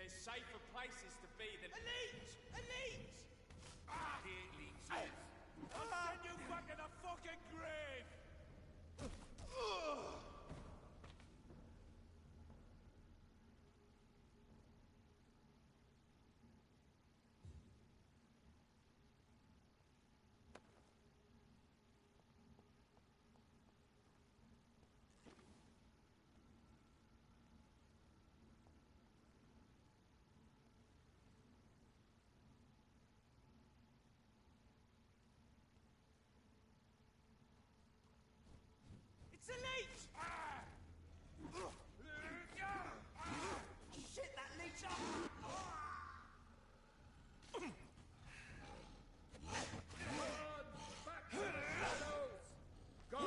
There's safer places to be than... A leech! A leech! Here leeches. I'll send you back in the fucking grave! It's a leech! Shit, that leech up! Back to the shadows! Go!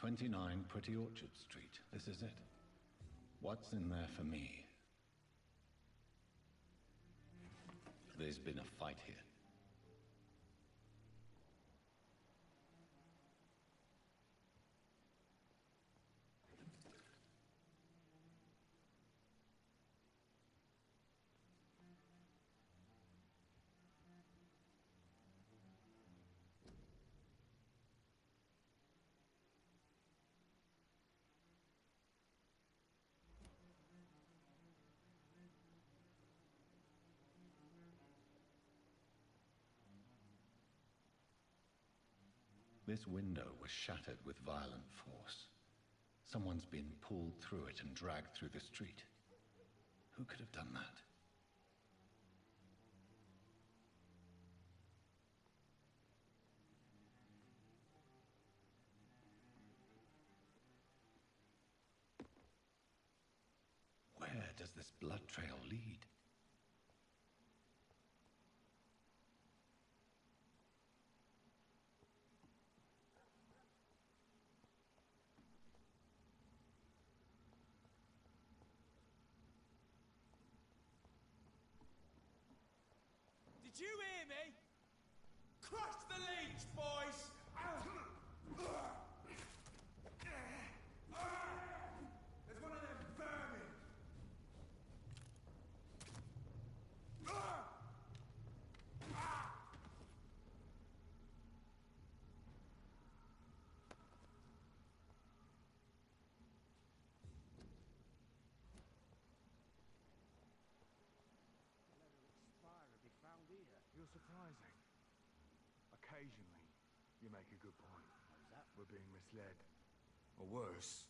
"29 Pretty Orchard Street. This is it. What's in there for me?" There's been a fight here. This window was shattered with violent force. Someone's been pulled through it and dragged through the street. Who could have done that? Where does this blood trail lead? Did you hear me? Crush the leech, boys! There's one of them vermin! You're surprising. Occasionally, you make a good point. We're being misled. Or worse,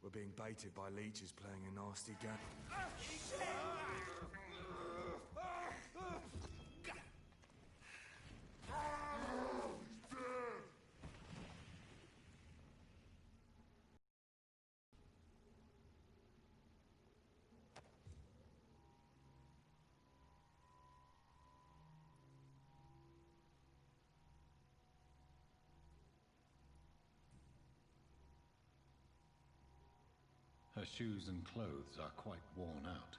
we're being baited by leeches playing a nasty game. Her shoes and clothes are quite worn out.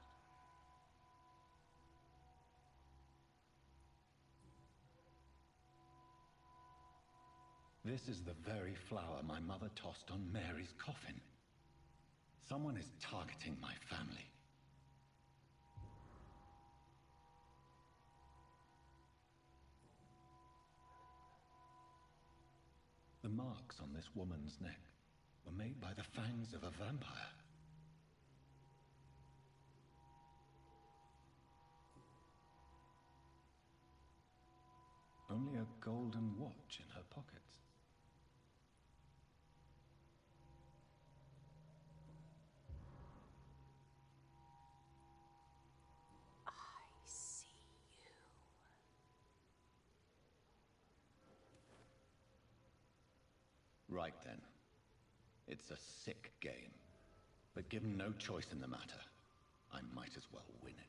This is the very flower my mother tossed on Mary's coffin. Someone is targeting my family. The marks on this woman's neck were made by the fangs of a vampire. Only a golden watch in her pockets. I see you. Right then. It's a sick game. But given no choice in the matter, I might as well win it.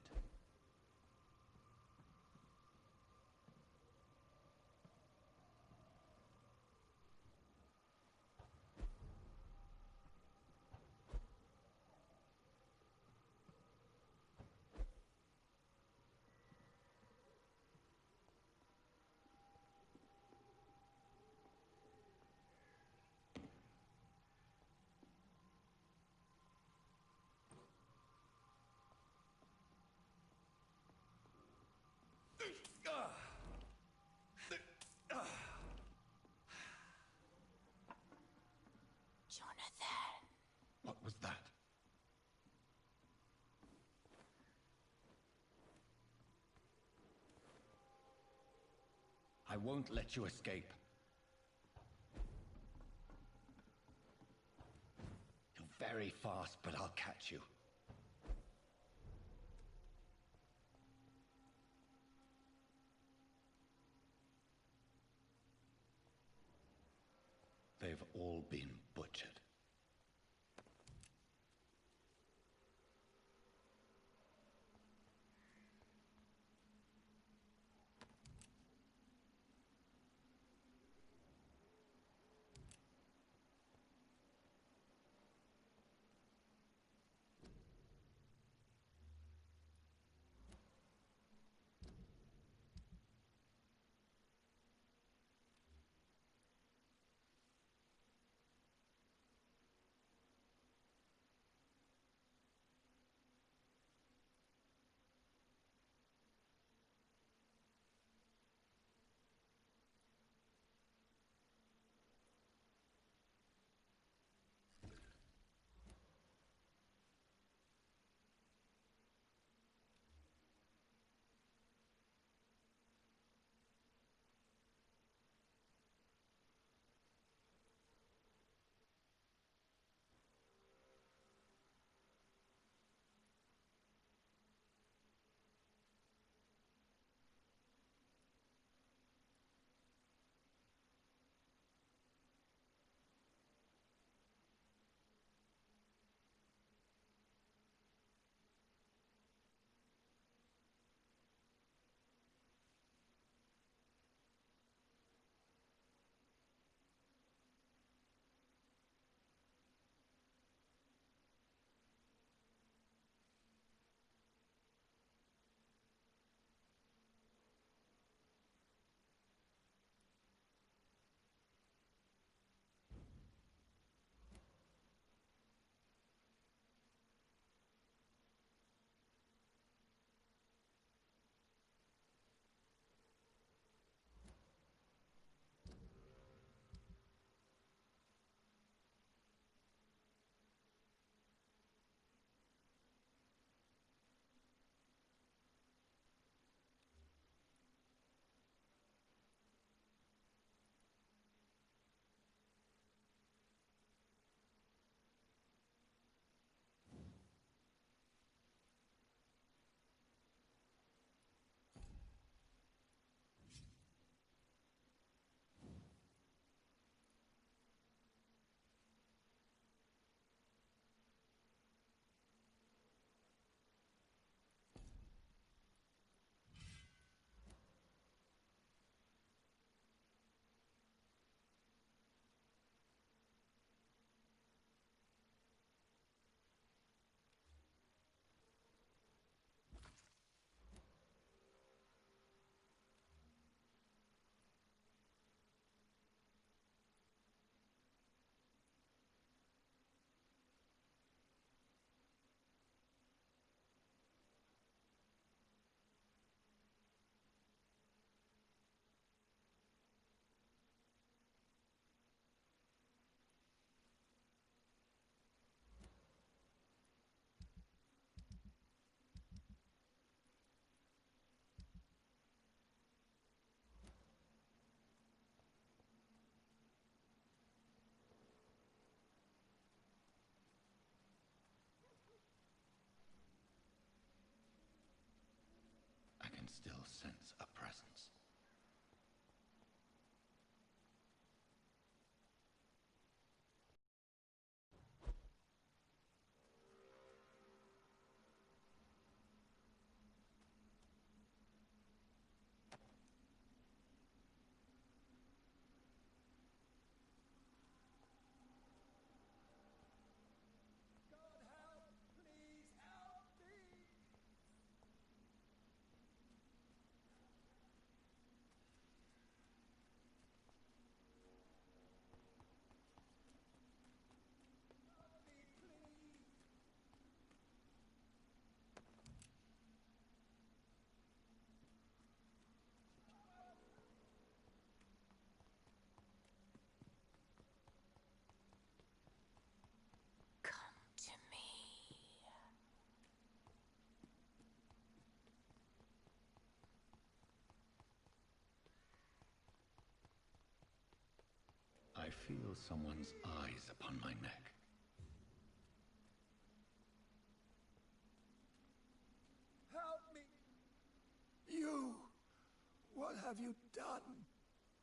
Jonathan. What was that? I won't let you escape. You're very fast, but I'll catch you. They've all been butchered. still sense a presence. To me. I feel someone's eyes upon my neck. Help me! You! What have you done?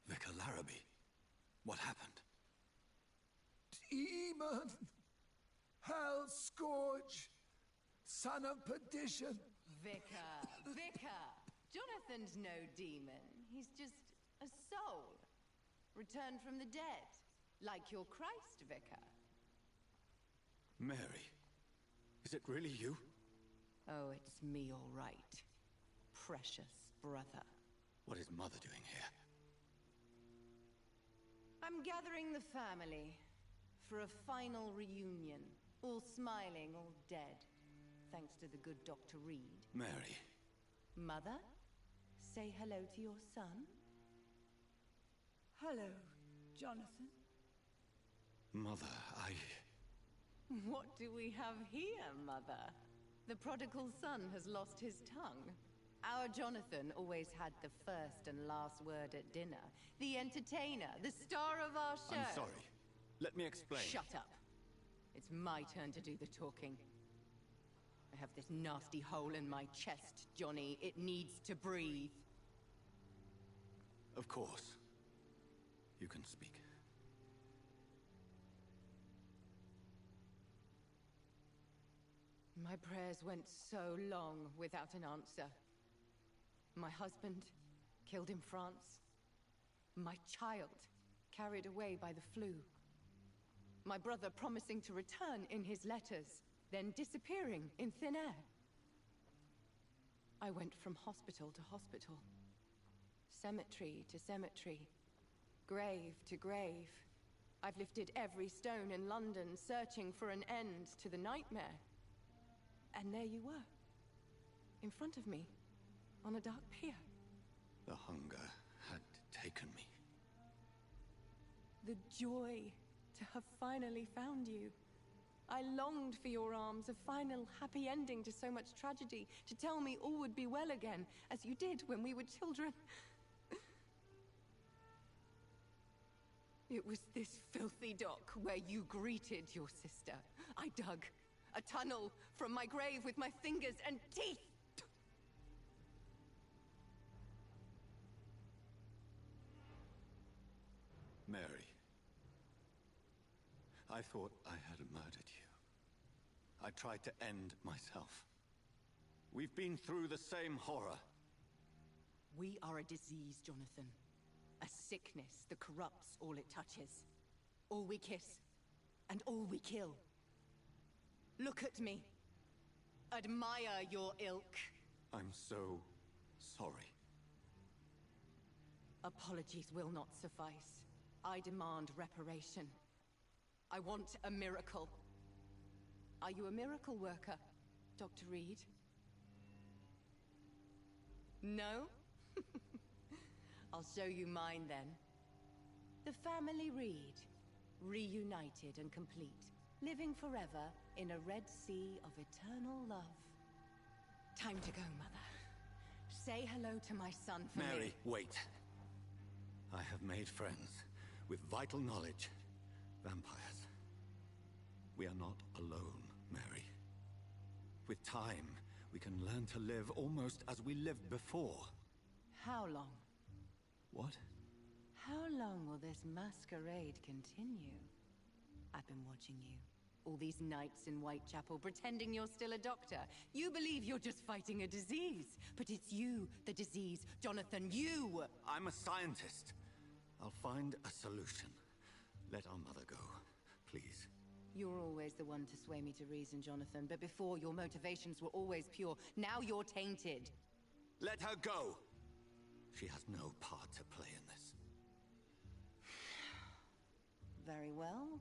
Vicar Larrabee, what happened? Demon! Hell scourge! Son of perdition! Vicar! Jonathan's no demon. He's just a soul. Returned from the dead. Like your Christ, Vicar. Mary, is it really you? Oh, it's me, all right. Precious brother. What is Mother doing here? I'm gathering the family for a final reunion. All smiling, all dead. Thanks to the good Dr. Reed. Mary. Mother, say hello to your son. Hello, Jonathan. Mother, What do we have here, Mother? The prodigal son has lost his tongue. Our Jonathan always had the first and last word at dinner. The entertainer, the star of our show. I'm sorry. Let me explain. Shut up. It's my turn to do the talking. I have this nasty hole in my chest, Johnny. It needs to breathe. Of course. You can speak. My prayers went so long without an answer. My husband, killed in France. My child, carried away by the flu. My brother promising to return in his letters, then disappearing in thin air. I went from hospital to hospital, cemetery to cemetery, grave to grave. I've lifted every stone in London, searching for an end to the nightmare. And there you were, in front of me, on a dark pier. The hunger had taken me. The joy to have finally found you. I longed for your arms, a final happy ending to so much tragedy, to tell me all would be well again, as you did when we were children. It was this filthy dock where you greeted your sister. I dug a tunnel from my grave with my fingers and teeth. Mary, I thought I had murdered you. I tried to end myself. We've been through the same horror. We are a disease, Jonathan. A sickness that corrupts all it touches. All we kiss, and all we kill. Look at me. Admire your ilk. I'm so sorry. Apologies will not suffice. I demand reparation. I want a miracle. Are you a miracle worker, Dr. Reed? No? I'll show you mine then. The family Reed, reunited and complete, living forever in a red sea of eternal love. Time to go, Mother. Say hello to my son for me. Mary, wait. I have made friends with vital knowledge. Vampires. We are not alone, Mary. With time, we can learn to live almost as we lived before. How long? What? How long will this masquerade continue? I've been watching you. All these nights in Whitechapel pretending you're still a doctor. You believe you're just fighting a disease. But it's you, the disease. Jonathan, you! I'm a scientist. I'll find a solution. Let our mother go, please. You're always the one to sway me to reason, Jonathan. But before, your motivations were always pure. Now you're tainted. Let her go! She has no part to play in this. Very well.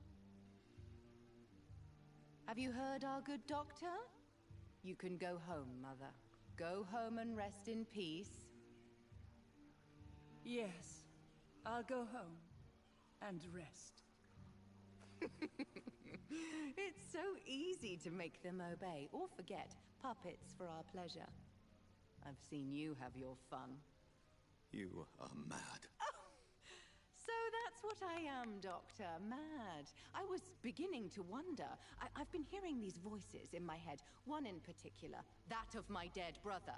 Have you heard our good doctor? You can go home, Mother. Go home and rest in peace. Yes, I'll go home and rest. It's so easy to make them obey or forget. Puppets for our pleasure. I've seen you have your fun. You are mad. So that's what I am, Doctor. Mad. I was beginning to wonder. I've been hearing these voices in my head. One in particular. That of my dead brother.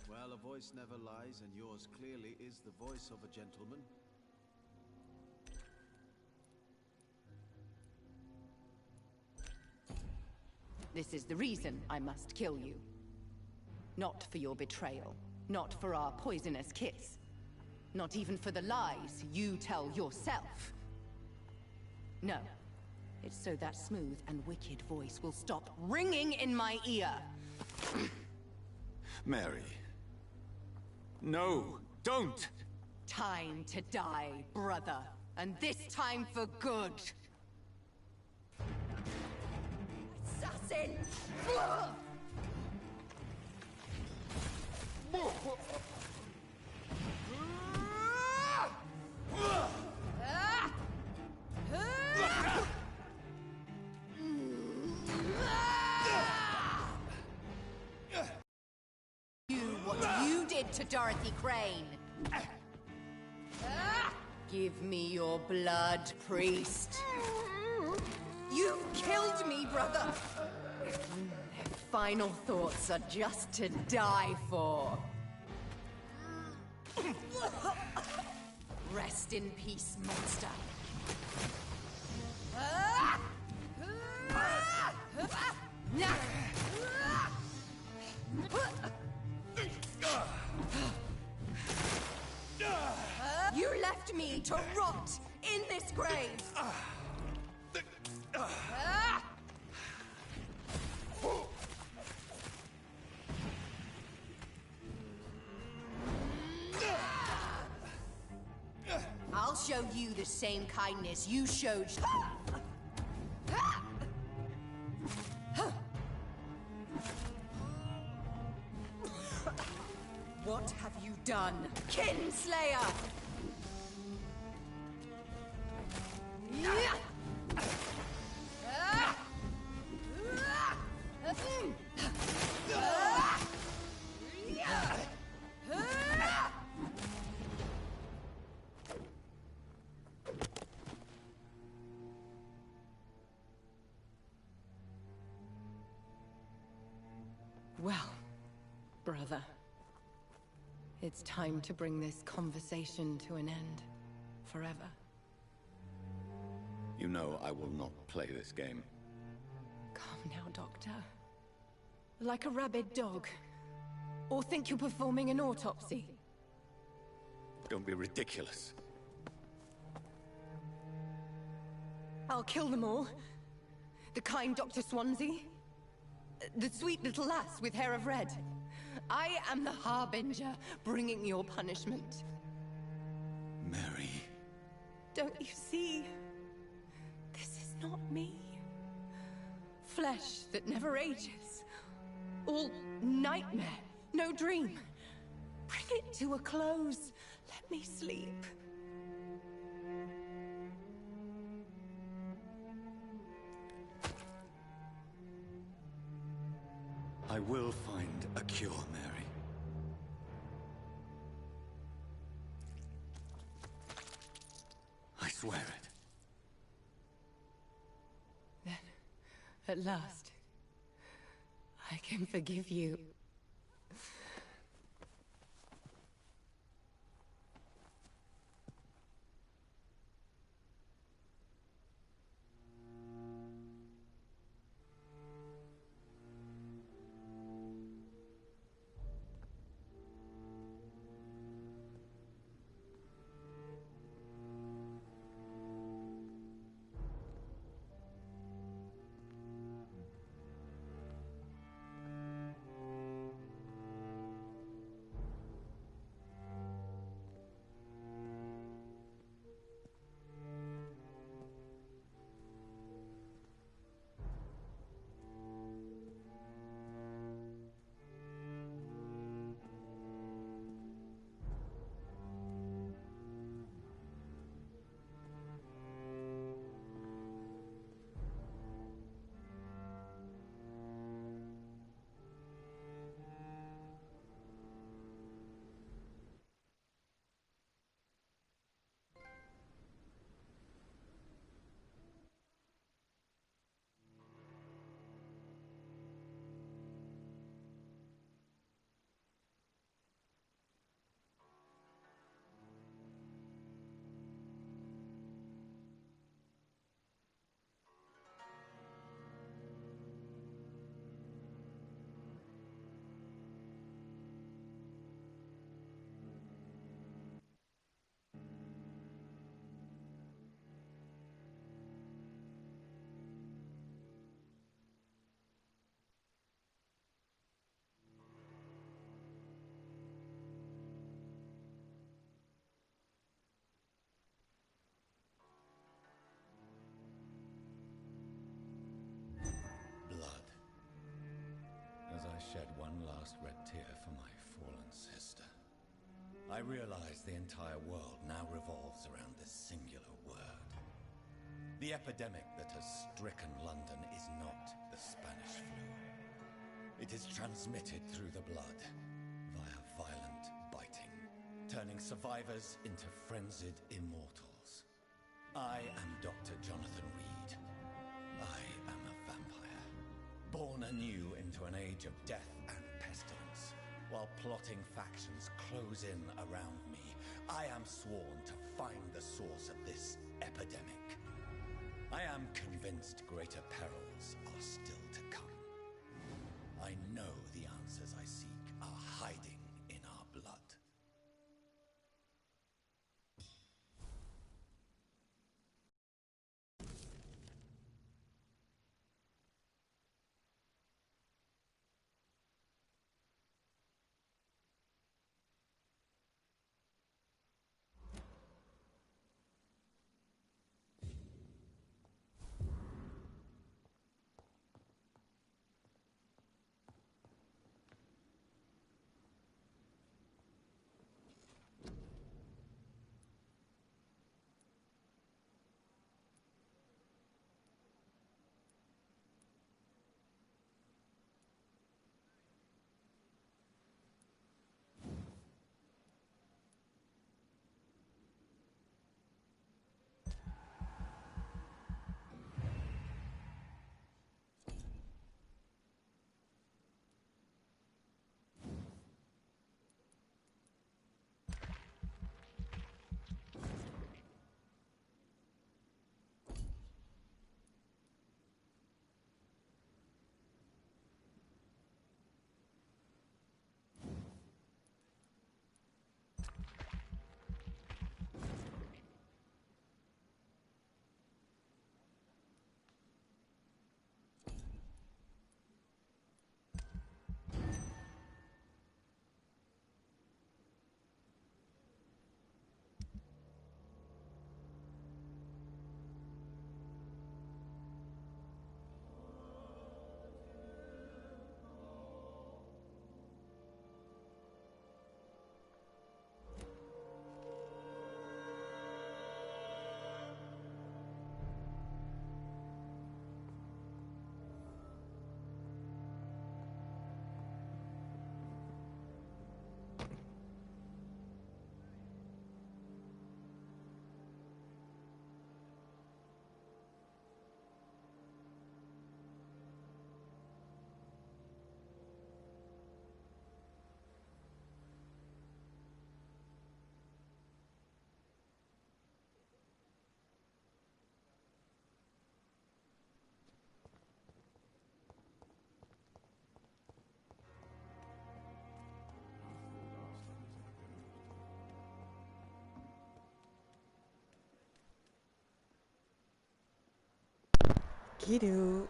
Well, a voice never lies, and yours clearly is the voice of a gentleman. This is the reason I must kill you. Not for your betrayal. Not for our poisonous kiss. Not even for the lies you tell yourself. No. It's so that smooth and wicked voice will stop ringing in my ear. Mary. No, don't! Time to die, brother. And this time for good. Assassin! What you did to Dorothy Crane. Give me your blood, priest. You've killed me, brother. Their final thoughts are just to die for. Rest in peace, monster. You left me to rot in this grave. I'll show you the same kindness you showed. What have you done, Kinslayer? Well, brother, it's time to bring this conversation to an end. Forever. You know I will not play this game. Calm now, Doctor. Like a rabid dog. Or think you're performing an autopsy. Don't be ridiculous. I'll kill them all. The kind Dr. Swansea. The sweet little lass with hair of red. I am the Harbinger, bringing your punishment. Mary. Don't you see? This is not me. Flesh that never ages. All nightmare, no dream. Bring it to a close. Let me sleep. I will find a cure, Mary. swear it. Then, at last, I can forgive you. Shed one last red tear for my fallen sister. I realize the entire world now revolves around this singular word. The epidemic that has stricken London is not the Spanish flu. It is transmitted through the blood, via violent biting, turning survivors into frenzied immortals. I am Dr. Jonathan Reed. I am a vampire, born anew into an age of death and pestilence. While plotting factions close in around me, I am sworn to find the source of this epidemic. I am convinced greater perils are still to come. I know the answers I seek are hiding in our blood. Okey-doke.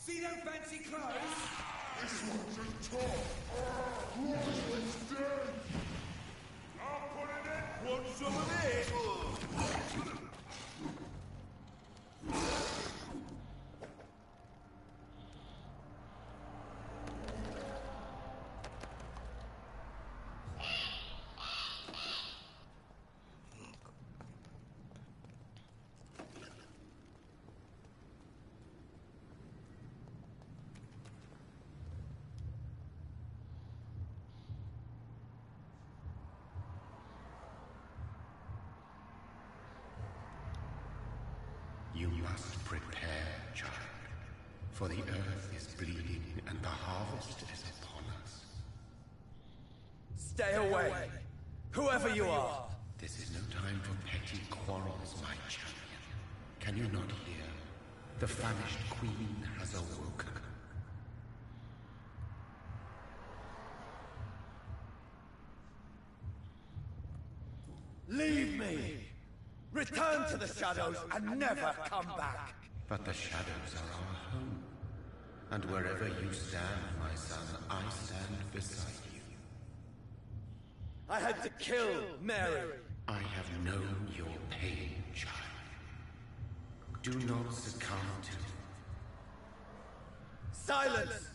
See them fancy clothes? This one's a top. Rosalind's dead. I'll put it in. Want some of this? You must prepare, child, for the earth is bleeding and the harvest is upon us. Stay away, whoever you are. This is no time for petty quarrels, my champion. Can you not hear? The famished queen has awoken. Leave me! Return to the shadows and never come back! But the shadows are our home. And wherever you stand, my son, I stand beside you. I had to kill Mary. I have known your pain, child. Do not succumb to it. Silence!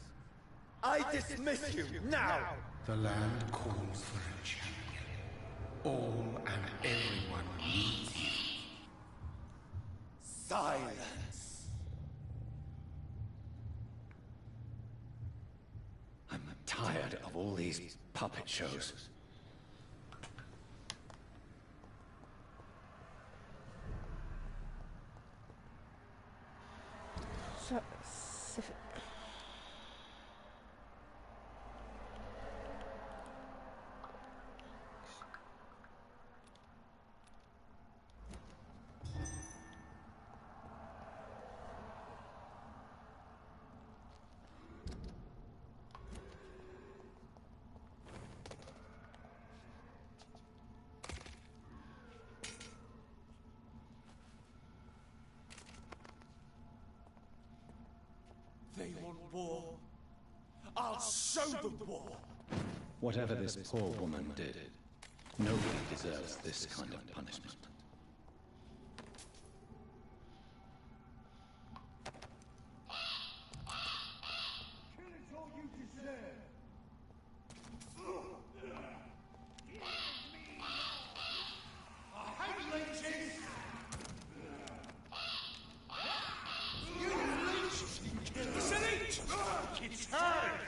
I dismiss you now! The land calls for a champion. All and everyone needs you. Silence! I'm tired of all these puppet shows. They want war. I'll show them war. Whatever this poor woman did, nobody deserves this kind of punishment. Kill is all you deserve. I hate leeches. It's a leech! It's hurt.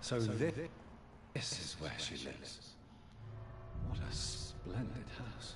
So this is where she lives. What a splendid house.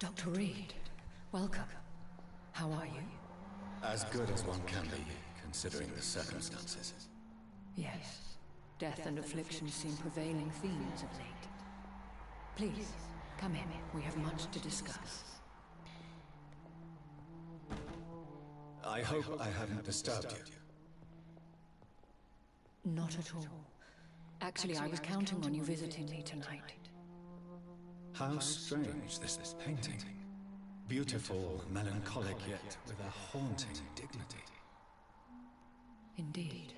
Dr. Reed, welcome. How are you? As good as one can be, considering the circumstances. Yes. Death and affliction seem prevailing themes of late. Please, come in. We have much to discuss. I hope I haven't disturbed you. Not at all. Actually, I was counting on you visiting me tonight. How strange, this painting. Beautiful, melancholic, yet with a haunting dignity. Indeed.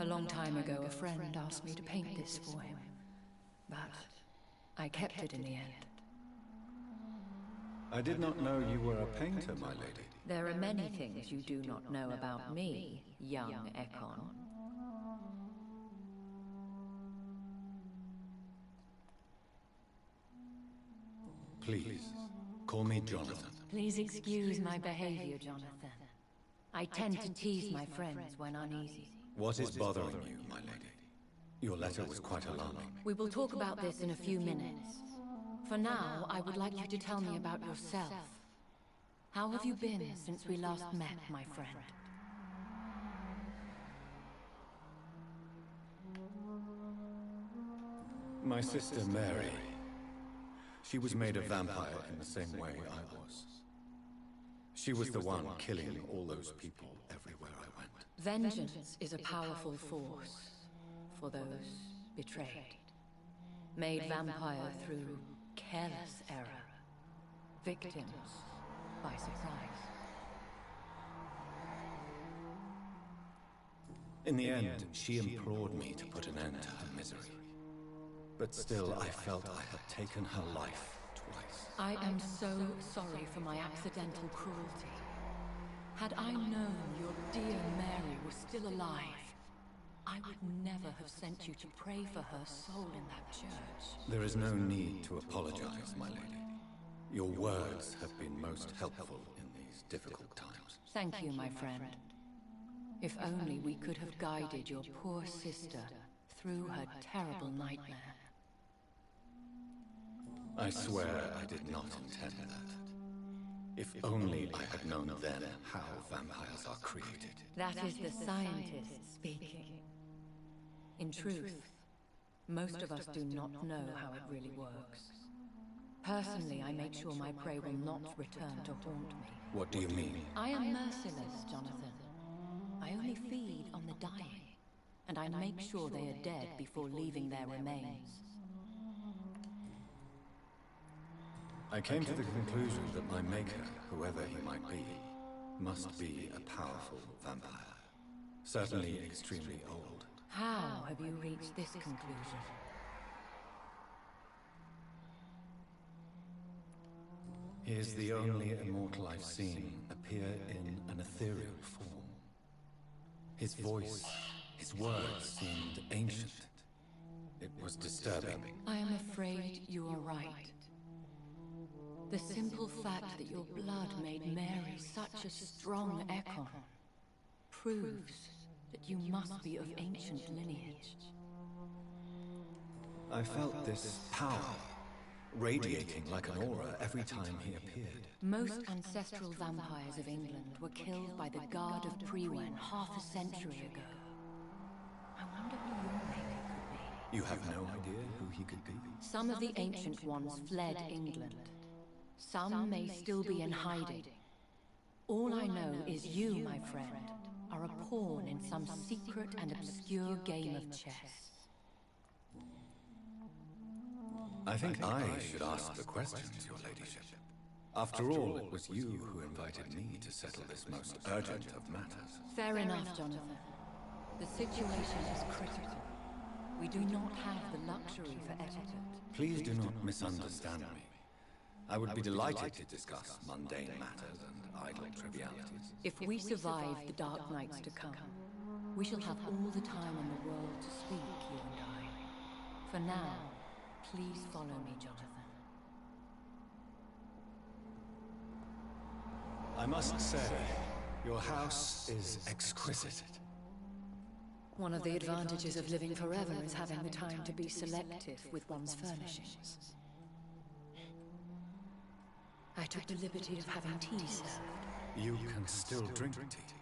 A long time ago, a friend asked me to paint this for him. But I kept it in the end. I did not know you were a painter, my lady. There are many things you do not know about me, young Encore. Please, call me Jonathan. Please excuse my behavior, Jonathan. I tend to tease my friends when uneasy. What is bothering you, my lady? Your letter was quite alarming. We will talk about this in a few minutes. For now, I would like you to tell me about yourself. How have you been since we last met, my friend? My sister Mary. She was made a vampire in the same way I was. She was the one killing all those people everywhere I went. Vengeance is a powerful force for those betrayed. Made vampire through careless error. Victims by surprise. In the end, she implored me to put an end to her misery. But still, I felt I had taken her life twice. I am so sorry for my accidental cruelty. Had I known your dear Mary was still alive, I would never have sent you to pray for her soul in that church. There is no need to apologize, my lady. Your words have been most helpful in these difficult times. Thank you, my friend. If only we could have guided your poor sister through her terrible nightmare. I swear I did not intend that. If only I had known then how vampires are created. That is the scientist speaking. In truth, most of us do not know how it really works. Personally, I make sure my prey will not return to haunt me. What do you mean? I am merciless, Jonathan. I only feed on the dying, and I make sure they are dead before leaving their remains. I came to the conclusion that my maker, whoever he might be, must be a powerful vampire. Certainly extremely old. How have you reached this conclusion? He is the only immortal I've seen appear in an ethereal form. His voice, his words seemed ancient. It was disturbing. I am afraid you are right. The simple fact that your blood made Mary such a strong Encore proves that you must be of ancient lineage. I felt this power, radiating like an aura every time he appeared. Most ancestral vampires of England were killed by the Guard of Prewen half a century ago. I wonder who your maker could be. You have no idea who he could be? Some of the ancient ones fled England. Some may still be in hiding. All I know is you, my friend, are a pawn in some secret and obscure game of chess. I think I should ask the questions, your ladyship. After all, it was you who invited me to settle this most urgent of matters. Fair enough, Jonathan. The situation is critical. We do not have the luxury for etiquette. Please do not misunderstand me. I would be delighted to discuss mundane matters and idle trivialities. If we survive the dark nights to come, we shall have all the time in the world to speak, you and I. For now, please follow me, Jonathan. I must say, your house is exquisite. One of the advantages of living forever is having the time to be selective with one's furnishings. I took the liberty of having tea served. You can still drink tea.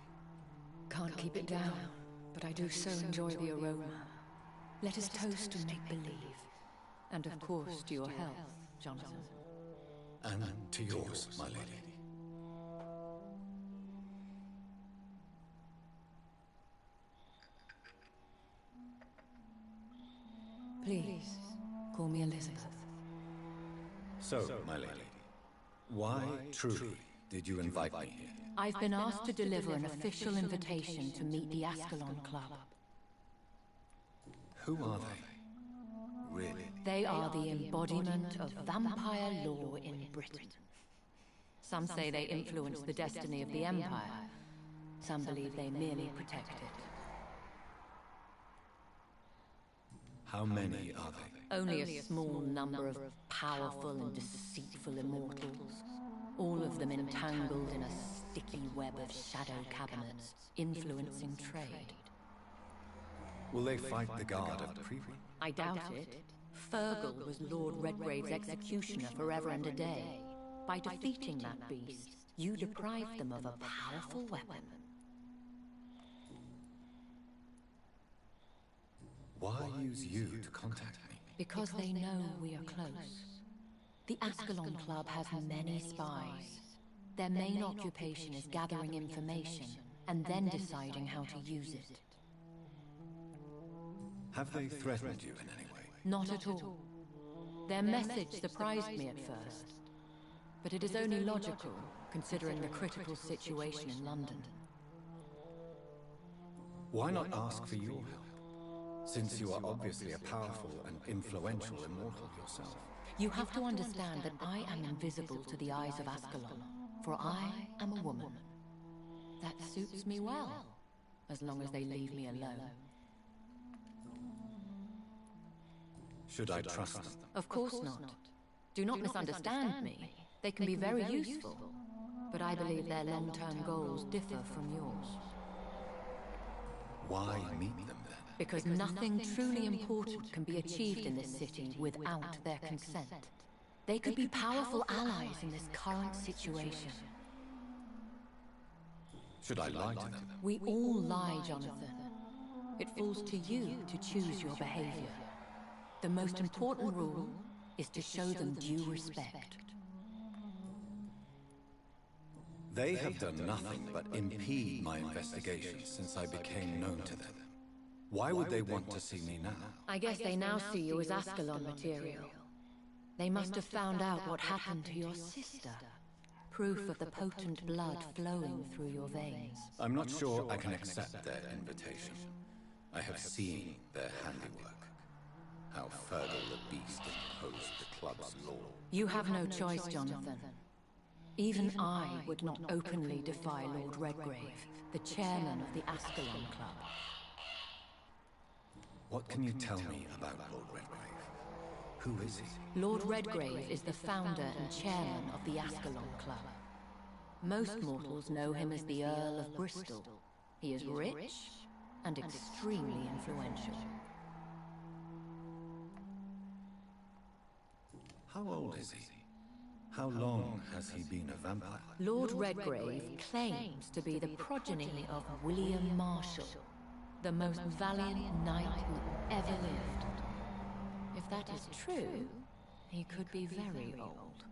Can't keep it down, but I do so enjoy the aroma. Let us toast to make-believe. And of course to your health, Jonathan. And to yours, my lady. Please, call me Elizabeth. So, my lady, why truly did you invite me here? I've been asked to deliver an official invitation to meet the Ascalon Club. Who are they? Really? They are the embodiment of vampire law in Britain. Some say they influence the destiny of the Empire. Some believe they merely protect it. How many are they? Only a small number of powerful and deceitful immortals. All of them entangled in a sticky web of shadow cabinets, influencing trade. Will they fight the guard of Privy? I doubt it. Fergal was Lord Redgrave's executioner forever and a day. By defeating that beast, you deprived them of a powerful weapon. Why use you to contact me? Because they know we are close. The Ascalon Club has many spies. Their main occupation is gathering information and then deciding how to use it. Have they threatened you in any way? Not at all. Their message surprised me at first, but it is only logical, considering the critical situation in London. Why not ask for your help? Since you are obviously a powerful and influential immortal yourself. You have to understand that I am invisible to the eyes of Ascalon, for I am a woman. That suits me well, as long as they leave me alone. Should I trust them? Of course not. Do not misunderstand me. They can be very useful, but I believe their long-term goals differ from yours. Why meet them then? Because nothing truly important can be achieved in this city without their consent. They could be powerful allies in this current situation. Should I lie to them? We all lie, Jonathan. It falls to you to choose your behavior. The most important rule is to show them due respect. They have done nothing but impede my investigations since I became known to them. Why would they want to see me now? I guess they now see you as Ascalon material. They must have found out what happened to your sister. Proof of the potent blood flowing through your veins. I'm not sure I can accept their invitation. I have seen their handiwork. How Fergal the Beast imposed the club's law. You have no choice, Jonathan. Even I would not openly defy Lord Redgrave, the chairman of the Ascalon Club. What can you tell me about Lord Redgrave? Who is he? Lord Redgrave is the founder and chairman of the Ascalon Club. Most mortals know him as the Earl of Bristol. He is rich and extremely influential. How old is he? How long has he been a vampire? Lord Redgrave claims to be the progeny of William Marshall, the most valiant knight who ever lived. If that is true, he could be very old.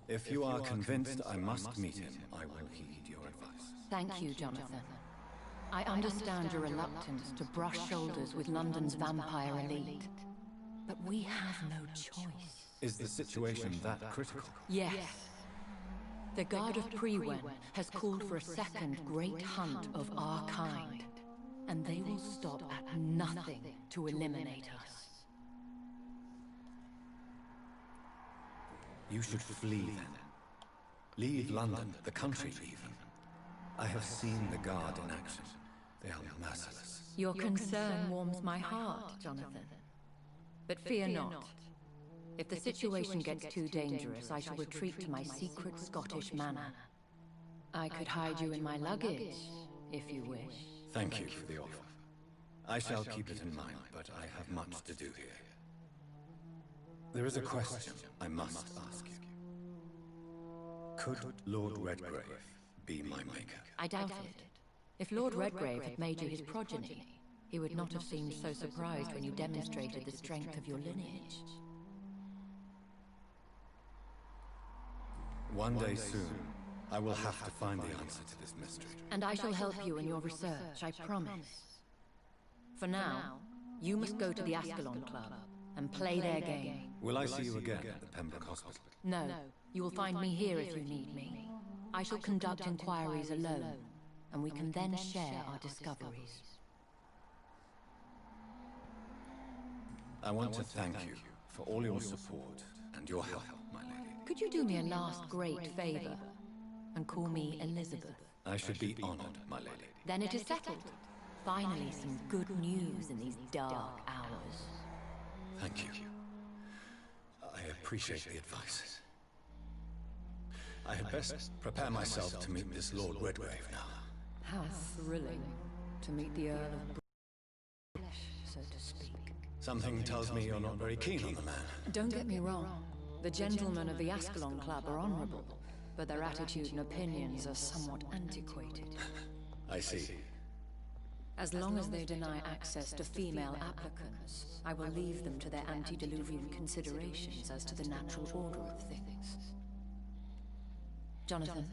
If you are convinced I must meet him, I will heed your advice. Thank you, Jonathan. I understand your reluctance to brush shoulders with London's vampire elite, but we have no choice. Is the situation that critical? Yes. The Guard of Priwen has called for a second great hunt of our kind, and they will stop at nothing to eliminate us. You should flee then. Leave London, the country even. I have seen the Guard in action. They are merciless. Your concern warms my heart, Jonathan. But fear not. If the situation gets too dangerous, I shall retreat to my secret Scottish manor. I could hide you in my luggage, if you wish. Thank you for the offer. I shall keep it in mind, but I have much to do here. There is a question I must ask you. Could Lord Redgrave be my maker? I doubt it. If Lord Redgrave had made you his progeny, he would not have seemed so surprised when you demonstrated the strength of your lineage. One day soon, I will have to find the answer to this mystery. And I shall help you in your research, I promise. For now, you must go to the Ascalon Club and play their game. Will I see you again at the Pembroke Hospital? No, you will find me here if you need me. I shall conduct inquiries alone, and we can then share our discoveries. I want to thank you for all your support and your help, my lady. Could you do me a last great favor and call me Elizabeth? I should be honored, my lady. Then it is settled. Finally, some good news in these dark hours. Thank you. I appreciate the advice. I had best prepare myself to meet this Lord Redgrave now. How thrilling to meet the Earl of Flesh, so to speak. Something tells me you're not very keen on the man. Don't get me wrong. The gentlemen of the Ascalon Club are honorable, but their attitude and opinions are somewhat antiquated. I see. As long as they deny access to female applicants, I will leave them to their antediluvian considerations as to the natural order of things. Jonathan,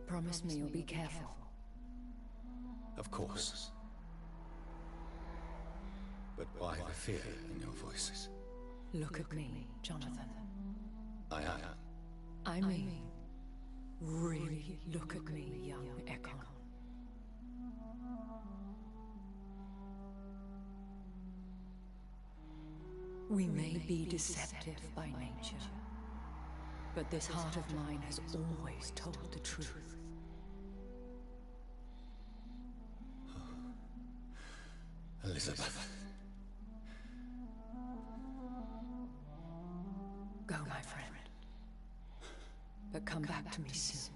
promise me you'll be careful. Of course. But why the fear in your voices? Look at me, Jonathan. I mean, really look at me, young Encore. We may be deceptive by nature, but this heart of mine has always told the truth. Elizabeth. Go, my friend. But come back to me soon.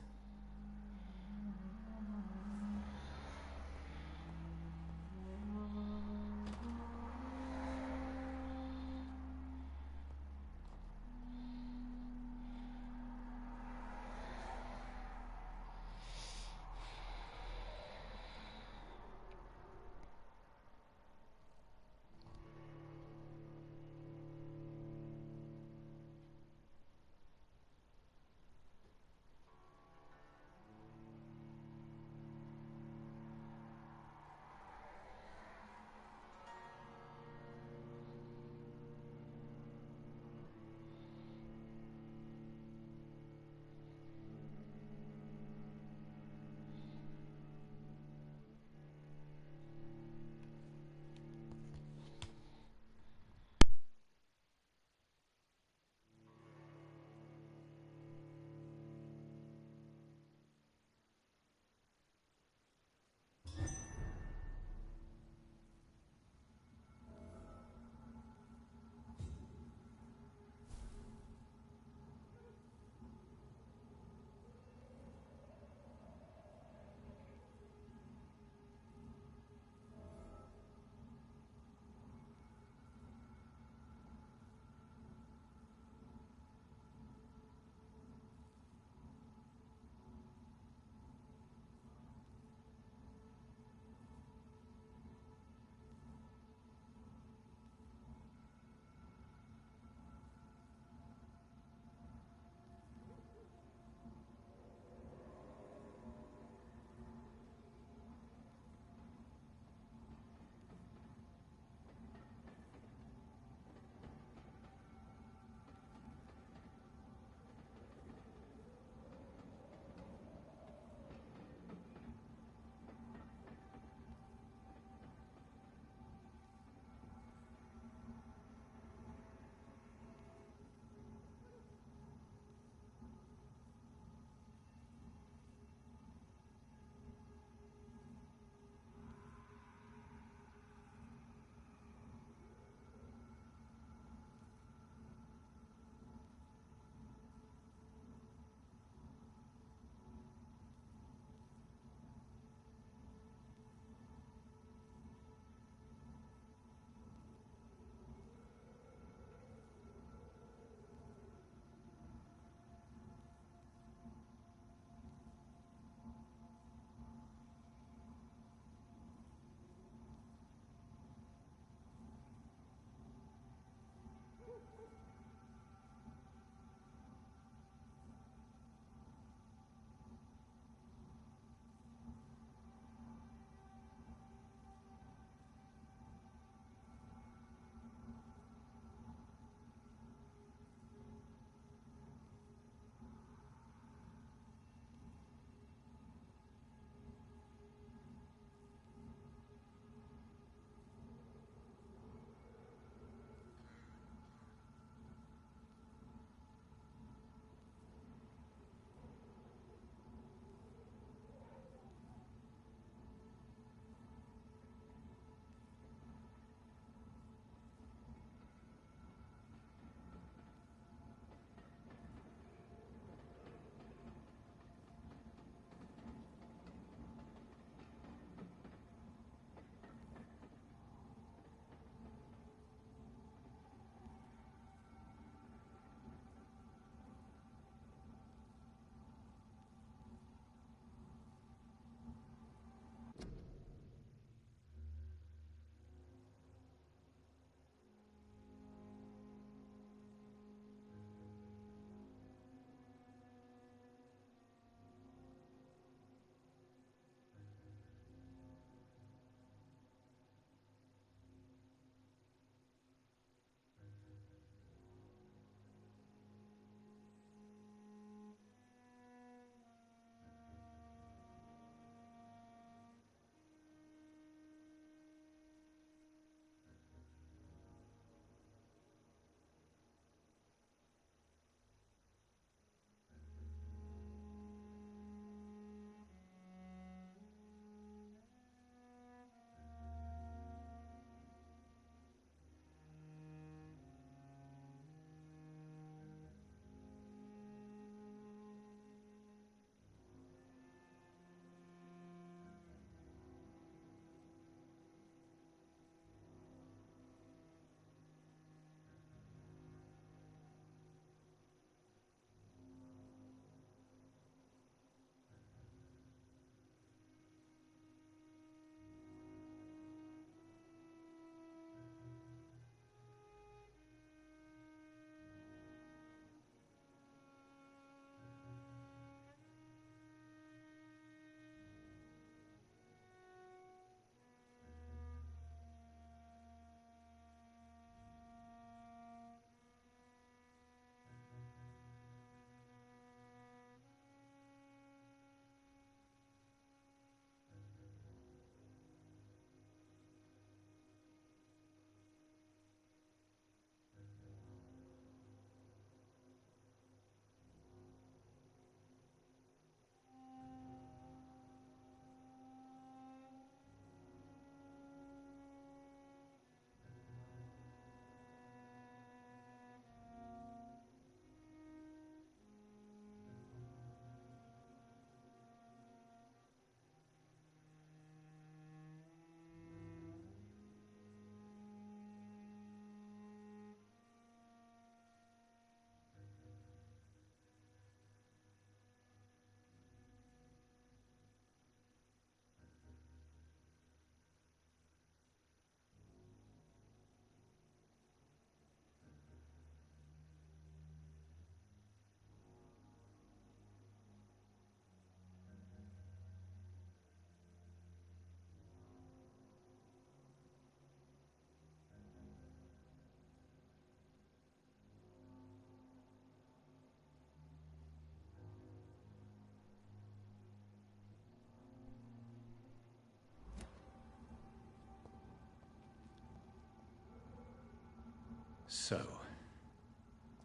So,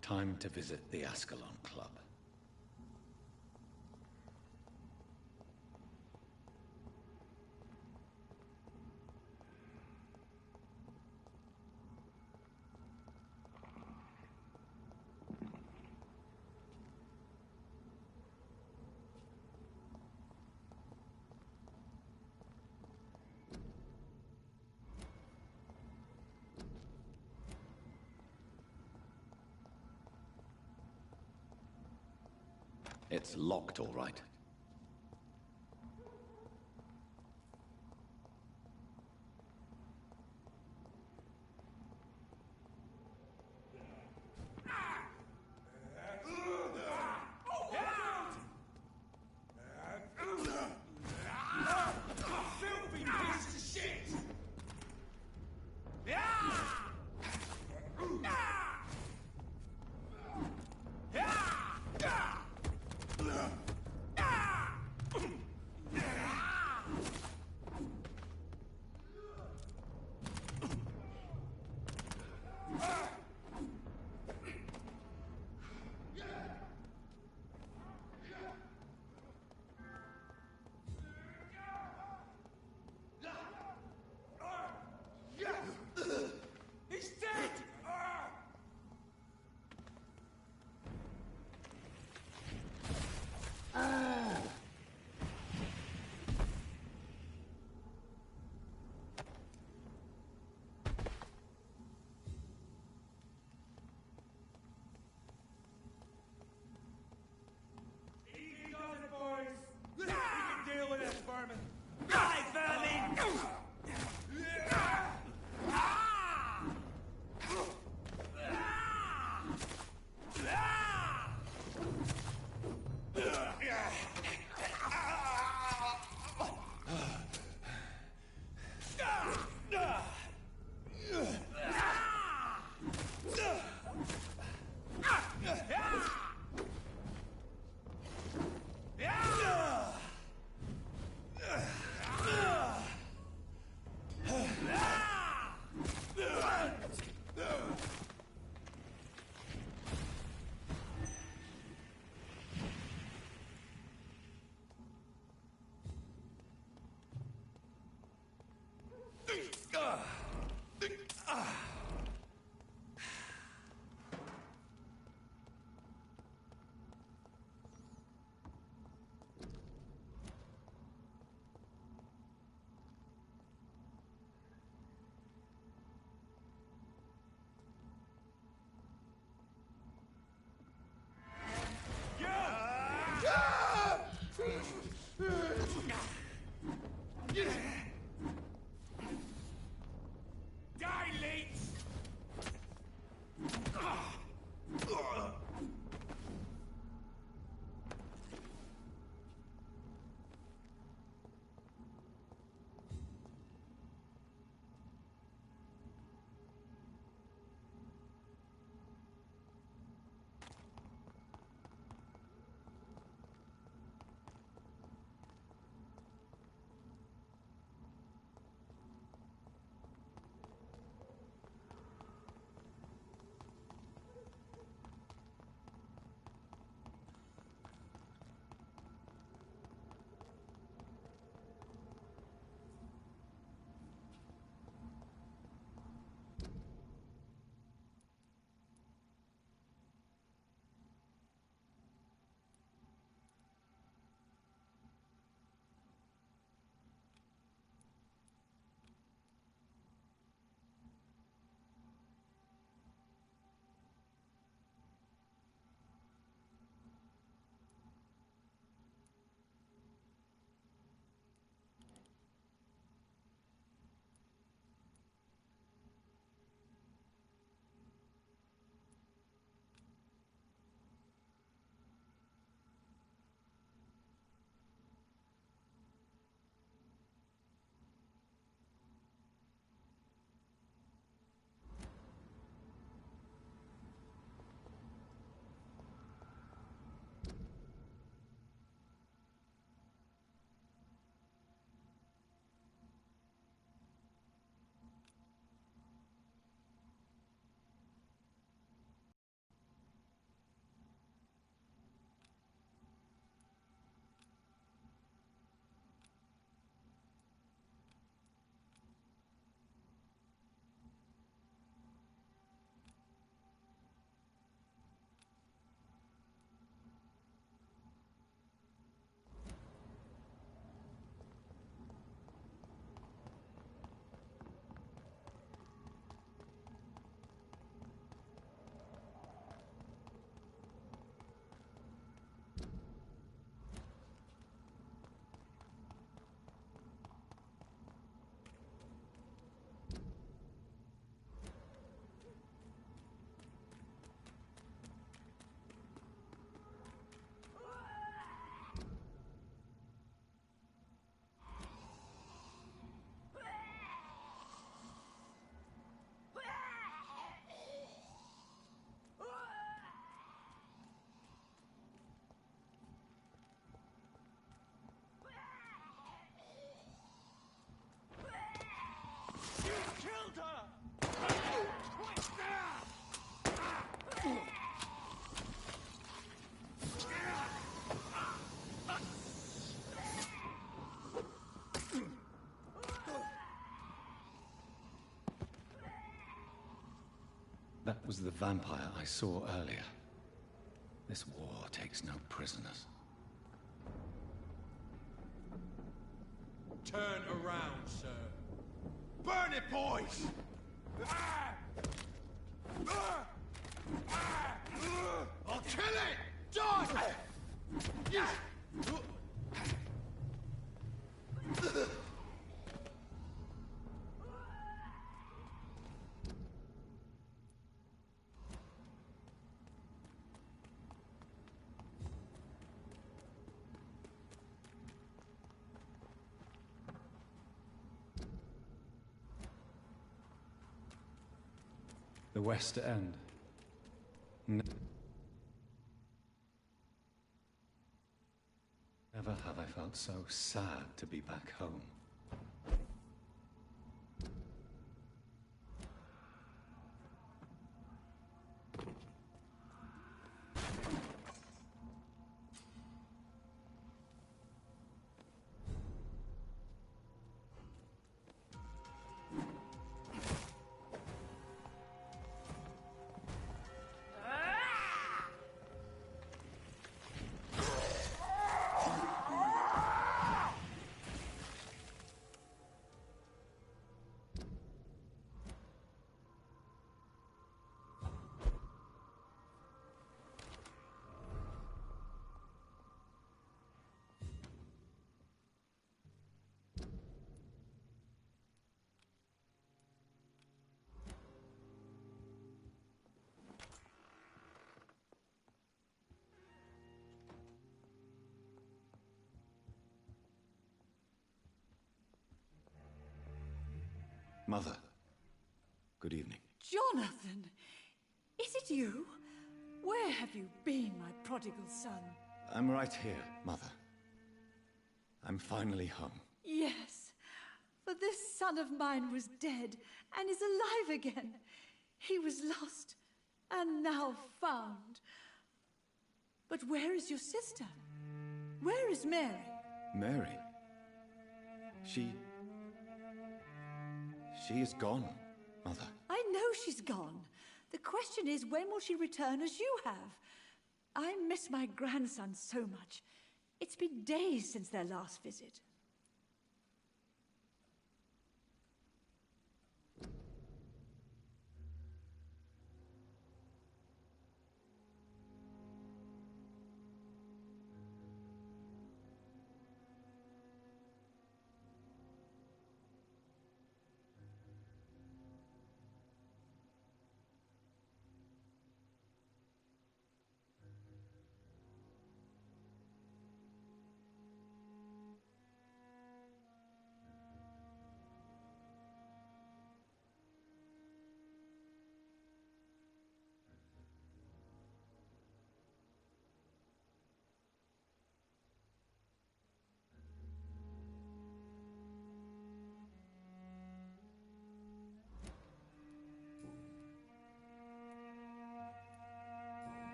time to visit the Ascalon Club. It's locked, all right. That was the vampire I saw earlier. This war takes no prisoners. Turn around, sir. Burn it, boys! I'll kill it! Die! The West End. Never have I felt so sad to be back home. Mother, good evening. Jonathan! Is it you? Where have you been, my prodigal son? I'm right here, Mother. I'm finally home. Yes, for this son of mine was dead and is alive again. He was lost and now found. But where is your sister? Where is Mary? Mary? She is gone, Mother. I know she's gone. The question is, when will she return as you have? I miss my grandson so much. It's been days since their last visit.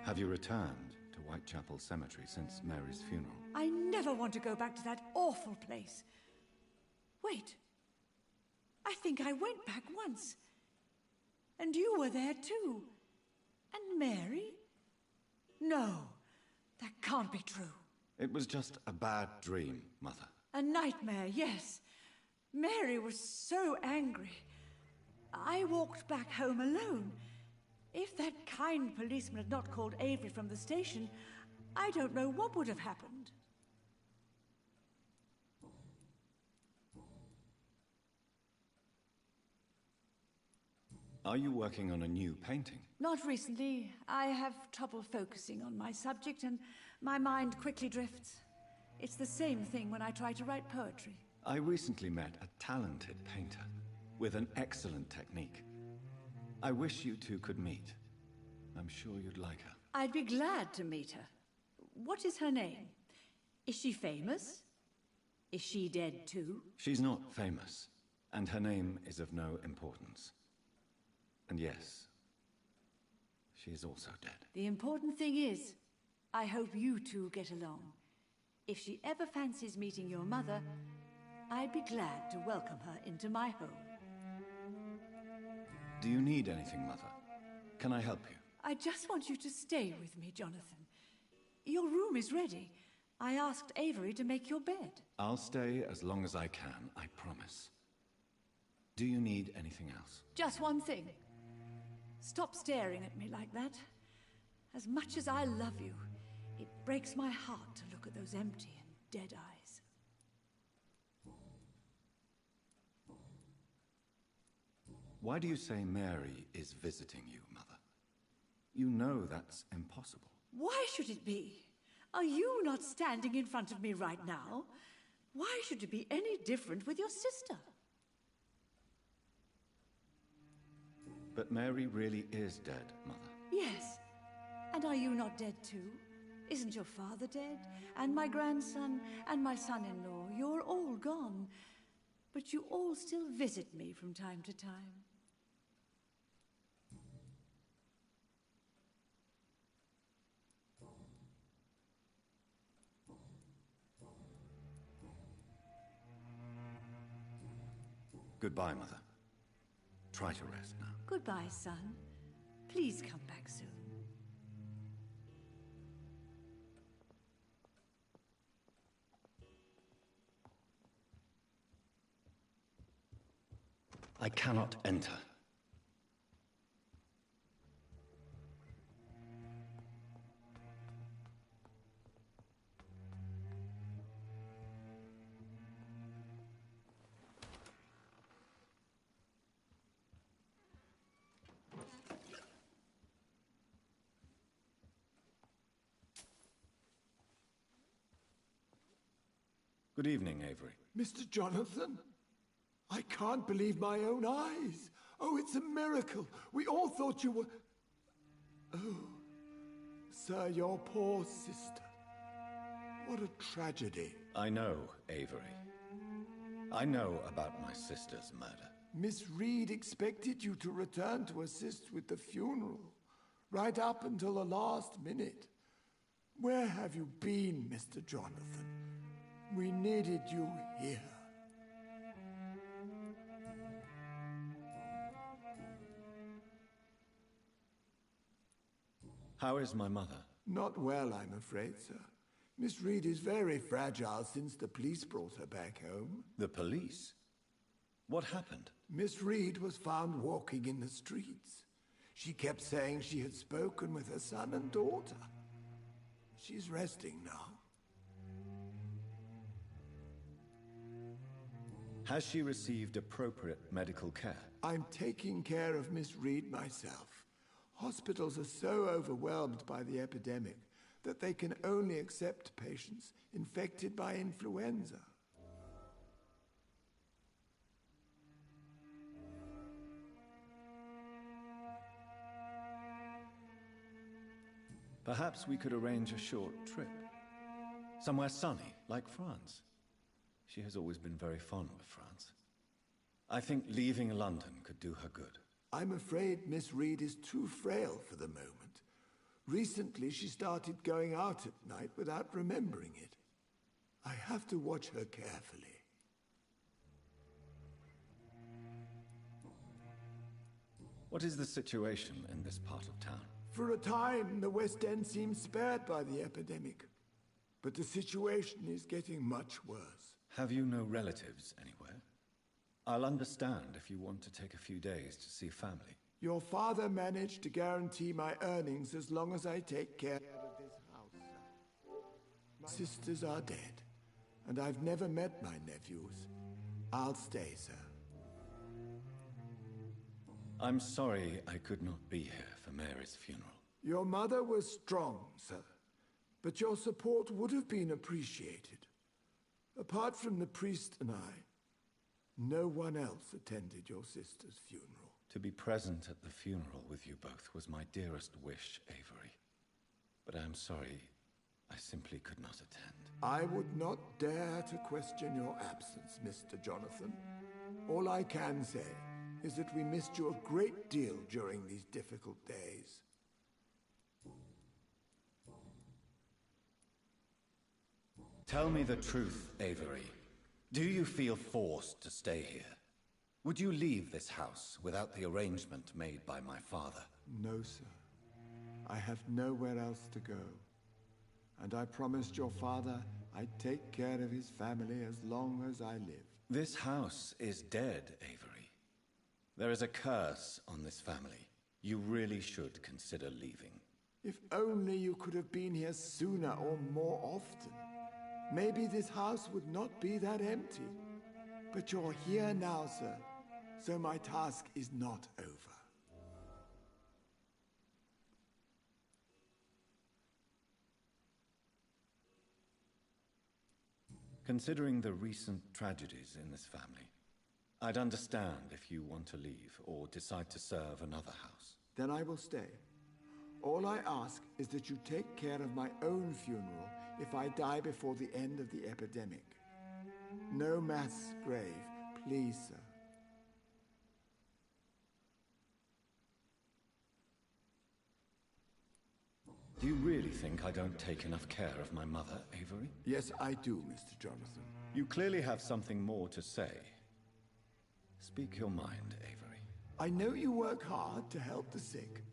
Have you returned to Whitechapel Cemetery since Mary's funeral? I never want to go back to that awful place. Wait. I think I went back once. And you were there too. And Mary? No, that can't be true. It was just a bad dream, Mother. A nightmare, yes. Mary was so angry. I walked back home alone. If that kind policeman had not called Avery from the station, I don't know what would have happened. Are you working on a new painting? Not recently. I have trouble focusing on my subject and my mind quickly drifts. It's the same thing when I try to write poetry. I recently met a talented painter with an excellent technique. I wish you two could meet. I'm sure you'd like her. I'd be glad to meet her. What is her name? Is she famous? Is she dead too? She's not famous, and her name is of no importance. And yes, she is also dead. The important thing is, I hope you two get along. If she ever fancies meeting your mother, I'd be glad to welcome her into my home. Do you need anything, Mother? can I help you? I just want you to stay with me, Jonathan. Your room is ready. I asked Avery to make your bed. I'll stay as long as I can, I promise. Do you need anything else? Just one thing. Stop staring at me like that. As much as I love you, it breaks my heart to look at those empty and dead eyes. Why do you say Mary is visiting you, Mother? You know that's impossible. Why should it be? Are you not standing in front of me right now? Why should it be any different with your sister? But Mary really is dead, Mother. Yes. And are you not dead too? Isn't your father dead? And my grandson, and my son-in-law, you're all gone. But you all still visit me from time to time. Goodbye, Mother. Try to rest now. Goodbye, son. Please come back soon. I cannot enter. Good evening, Avery. Mr. Jonathan? I can't believe my own eyes. Oh, it's a miracle. We all thought you were... Oh, sir, your poor sister. What a tragedy. I know, Avery. I know about my sister's murder. Miss Reed expected you to return to assist with the funeral, right up until the last minute. Where have you been, Mr. Jonathan? We needed you here. How is my mother? Not well, I'm afraid, sir. Miss Reed is very fragile since the police brought her back home. The police? What happened? Miss Reed was found walking in the streets. She kept saying she had spoken with her son and daughter. She's resting now. Has she received appropriate medical care? I'm taking care of Miss Reed myself. Hospitals are so overwhelmed by the epidemic that they can only accept patients infected by influenza. Perhaps we could arrange a short trip. Somewhere sunny, like France. She has always been very fond of France. I think leaving London could do her good. I'm afraid Miss Reed is too frail for the moment. Recently, she started going out at night without remembering it. I have to watch her carefully. What is the situation in this part of town? For a time, the West End seemed spared by the epidemic. But the situation is getting much worse. Have you no relatives anywhere? I'll understand if you want to take a few days to see family. Your father managed to guarantee my earnings as long as I take care of this house. My sisters are dead, and I've never met my nephews. I'll stay, sir. I'm sorry I could not be here for Mary's funeral. Your mother was strong, sir, but your support would have been appreciated. Apart from the priest and I, no one else attended your sister's funeral. To be present at the funeral with you both was my dearest wish, Avery. But I'm sorry, I simply could not attend. I would not dare to question your absence, Mr. Jonathan. All I can say is that we missed you a great deal during these difficult days. Tell me the truth, Avery. Do you feel forced to stay here? Would you leave this house without the arrangement made by my father? No, sir. I have nowhere else to go. And I promised your father I'd take care of his family as long as I live. This house is dead, Avery. There is a curse on this family. You really should consider leaving. If only you could have been here sooner or more often. Maybe this house would not be that empty. But you're here now, sir, so my task is not over. Considering the recent tragedies in this family, I'd understand if you want to leave or decide to serve another house. Then I will stay. All I ask is that you take care of my own funeral if I die before the end of the epidemic. No mass grave, please, sir. Do you really think I don't take enough care of my mother, Avery? Yes, I do, Mr. Jonathan. You clearly have something more to say. Speak your mind, Avery. I know you work hard to help the sick,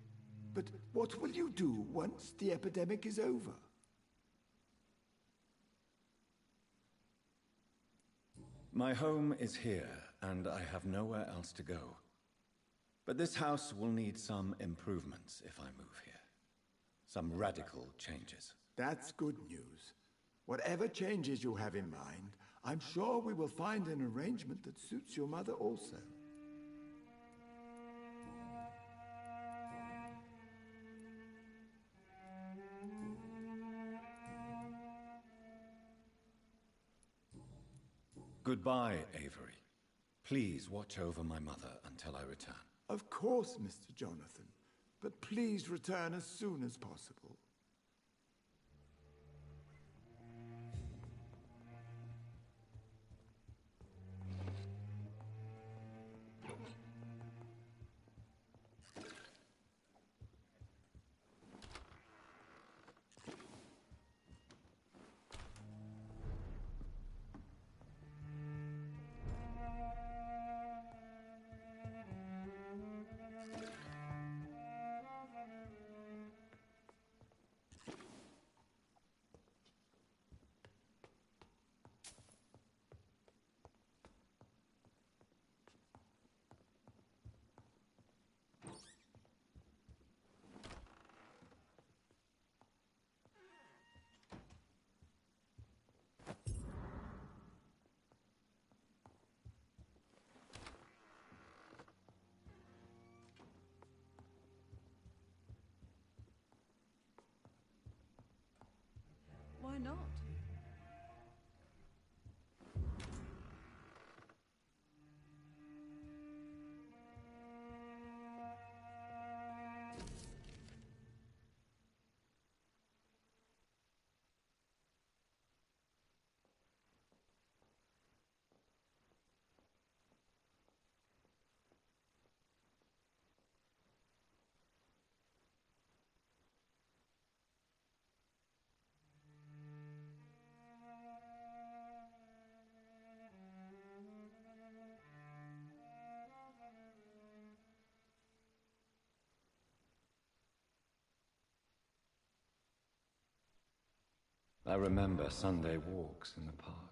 but what will you do once the epidemic is over? My home is here, and I have nowhere else to go. But this house will need some improvements if I move here. Some radical changes. That's good news. Whatever changes you have in mind, I'm sure we will find an arrangement that suits your mother also. Goodbye, Avery. Please watch over my mother until I return. Of course, Mr. Jonathan. But please return as soon as possible. Why not? I remember Sunday walks in the park.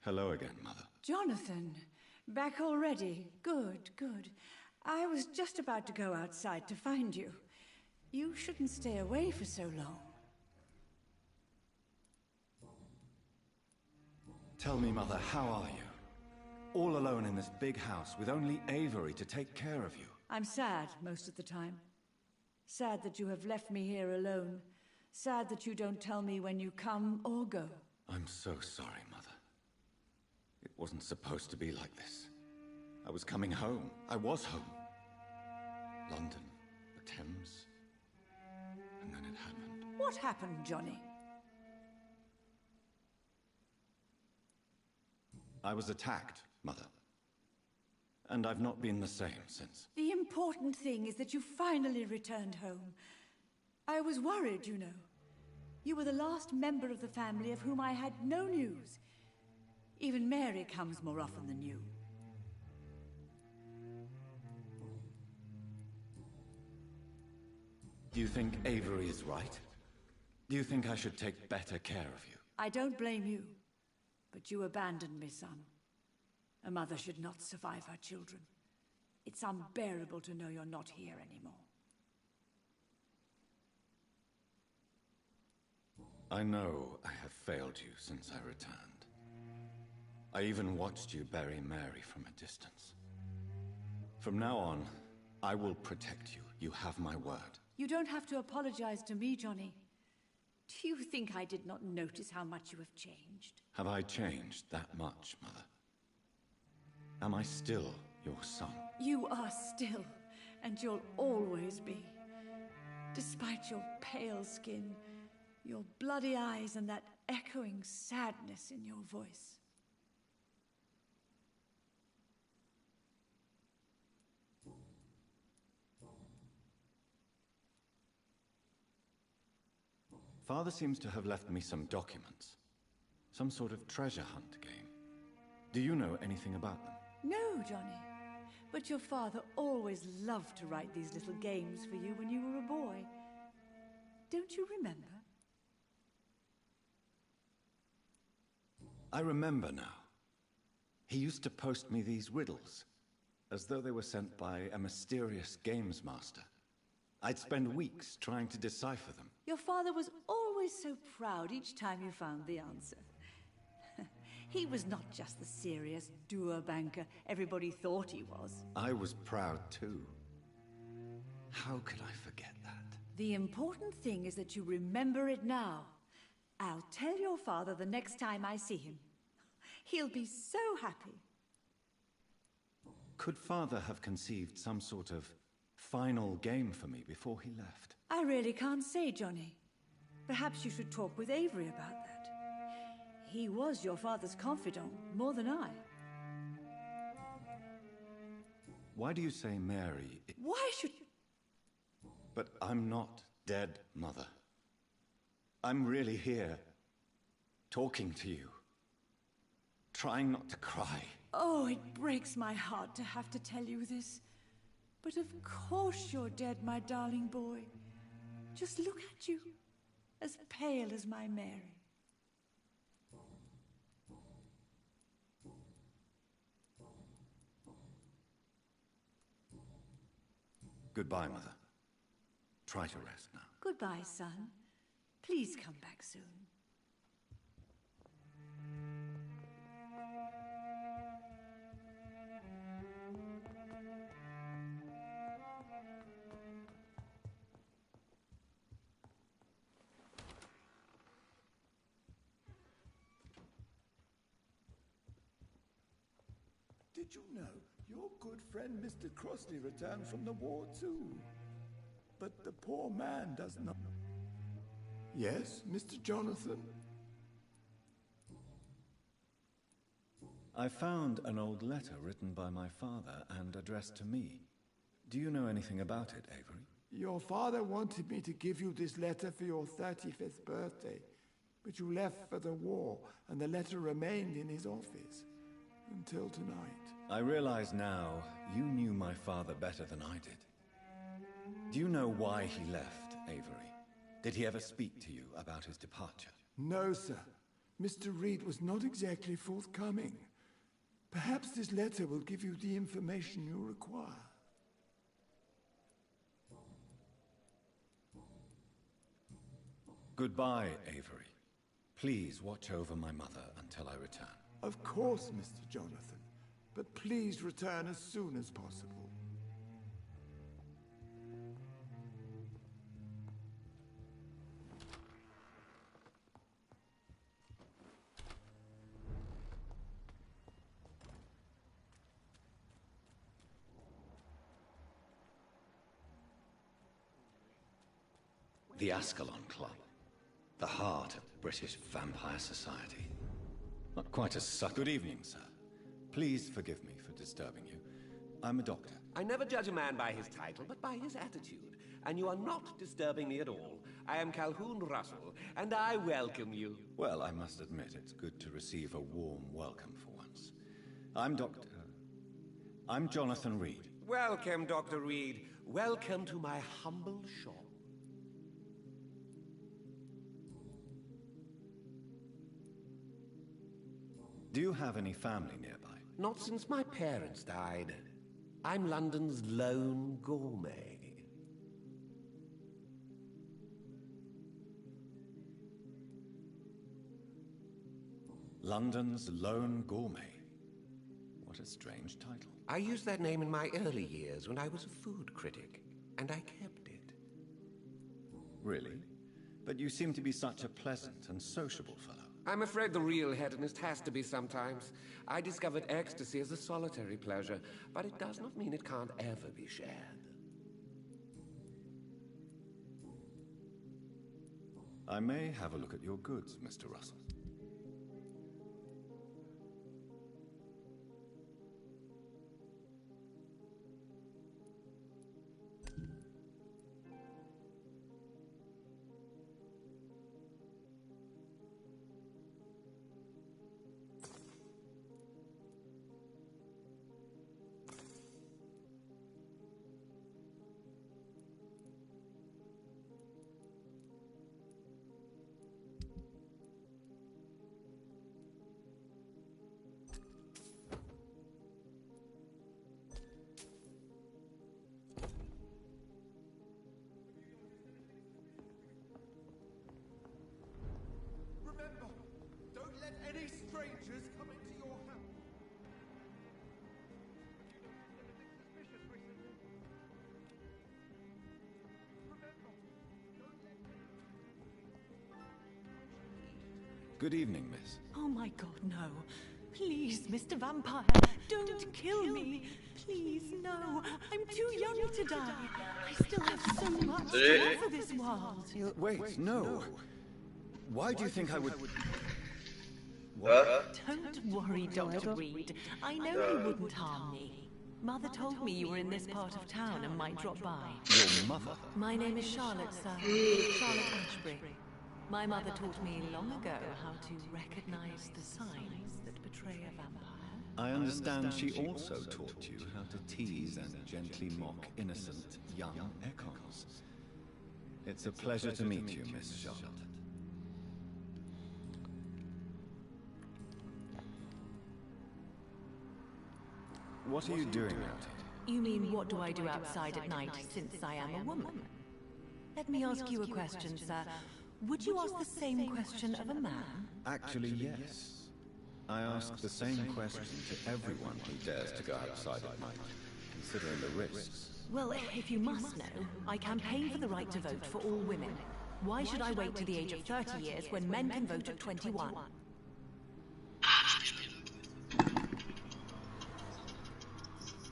Hello again, Mother. Jonathan, back already. Good, good. I was just about to go outside to find you. You shouldn't stay away for so long. Tell me, Mother, how are you? All alone in this big house with only Avery to take care of you. I'm sad most of the time. Sad that you have left me here alone. Sad that you don't tell me when you come or go. I'm so sorry, Mother. It wasn't supposed to be like this. I was coming home. I was home. London, the Thames, and then it happened. What happened, Johnny? I was attacked, Mother. And I've not been the same since. The important thing is that you finally returned home. I was worried, you know. You were the last member of the family of whom I had no news. Even Mary comes more often than you. Do you think Avery is right? Do you think I should take better care of you? I don't blame you. But you abandoned me, son. A mother should not survive her children. It's unbearable to know you're not here anymore. I know I have failed you since I returned. I even watched you bury Mary from a distance. From now on, I will protect you. You have my word. You don't have to apologize to me, Johnny. Do you think I did not notice how much you have changed? Have I changed that much, Mother? Am I still your son? You are still, and you'll always be. Despite your pale skin, your bloody eyes, and that echoing sadness in your voice. Father seems to have left me some documents. Some sort of treasure hunt game. Do you know anything about them? No, Johnny. But your father always loved to write these little games for you when you were a boy. Don't you remember? I remember now. He used to post me these riddles, as though they were sent by a mysterious games master. I'd spend weeks trying to decipher them. Your father was always so proud each time you found the answer. He was not just the serious doer banker everybody thought he was. I was proud too. How could I forget that? The important thing is that you remember it now. I'll tell your father the next time I see him. He'll be so happy. Could Father have conceived some sort of final game for me before he left? I really can't say, Johnny. Perhaps you should talk with Avery about that. He was your father's confidant, more than I. Why do you say Mary? Why should... But I'm not dead, Mother. I'm really here, talking to you, trying not to cry. Oh, it breaks my heart to have to tell you this. But of course you're dead, my darling boy. Just look at you, as pale as my Mary. Goodbye, Mother. Try to rest now. Goodbye, son. Please come back soon. Did you know your good friend Mr. Crossley returned from the war too? But the poor man does not... Yes, Mr. Jonathan? I found an old letter written by my father and addressed to me. Do you know anything about it, Avery? Your father wanted me to give you this letter for your 35th birthday, but you left for the war, and the letter remained in his office until tonight. I realize now you knew my father better than I did. Do you know why he left, Avery? Did he ever speak to you about his departure? No, sir. Mr. Reed was not exactly forthcoming. Perhaps this letter will give you the information you require. Goodbye, Avery. Please watch over my mother until I return. Of course, Mr. Jonathan. But please return as soon as possible. The Ascalon Club. The heart of British vampire society. Not quite as subtle. Good evening, sir. Please forgive me for disturbing you. I'm a doctor. I never judge a man by his title, but by his attitude. And you are not disturbing me at all. I am Calhoun Russell, and I welcome you. Well, I must admit, it's good to receive a warm welcome for once. I'm Jonathan Reed. Welcome, Dr. Reed. Welcome to my humble shop. Do you have any family nearby? Not since my parents died. I'm London's lone gourmet. London's lone gourmet. What a strange title. I used that name in my early years when I was a food critic, and I kept it. Really? But you seem to be such a pleasant and sociable fellow. I'm afraid the real hedonist has to be sometimes. I discovered ecstasy as a solitary pleasure, but it does not mean it can't ever be shared. I may have a look at your goods, Mr. Russell. Any strangers come into your house? Good evening, miss. Oh my God, no. Please, Mr. Vampire, don't kill me. Please, no. I'm too young to die. I still have so much to offer this world. Wait, no. Why do you think I would... Don't worry, Dr. Reed. I know you wouldn't harm me. Mother told me you were in this part of town and might drop by. Your mother? My name is Charlotte, sir. Charlotte Ashbury. My mother taught me long ago how to recognize the signs that betray a vampire. I understand she also taught you how to tease and gently mock innocent young echoes. It's a pleasure to meet you, Miss Charlotte. What are you doing out here? You mean, what do I do outside at night since I am a woman? Let me ask you a question, sir. Would you ask the same question of a man? Actually, yes. I ask the same question to everyone who dares to go outside at night, considering the risks. Well, if you must know, I campaign for the right to vote for all women. Why should I wait to the age of 30 years when men can vote at 21?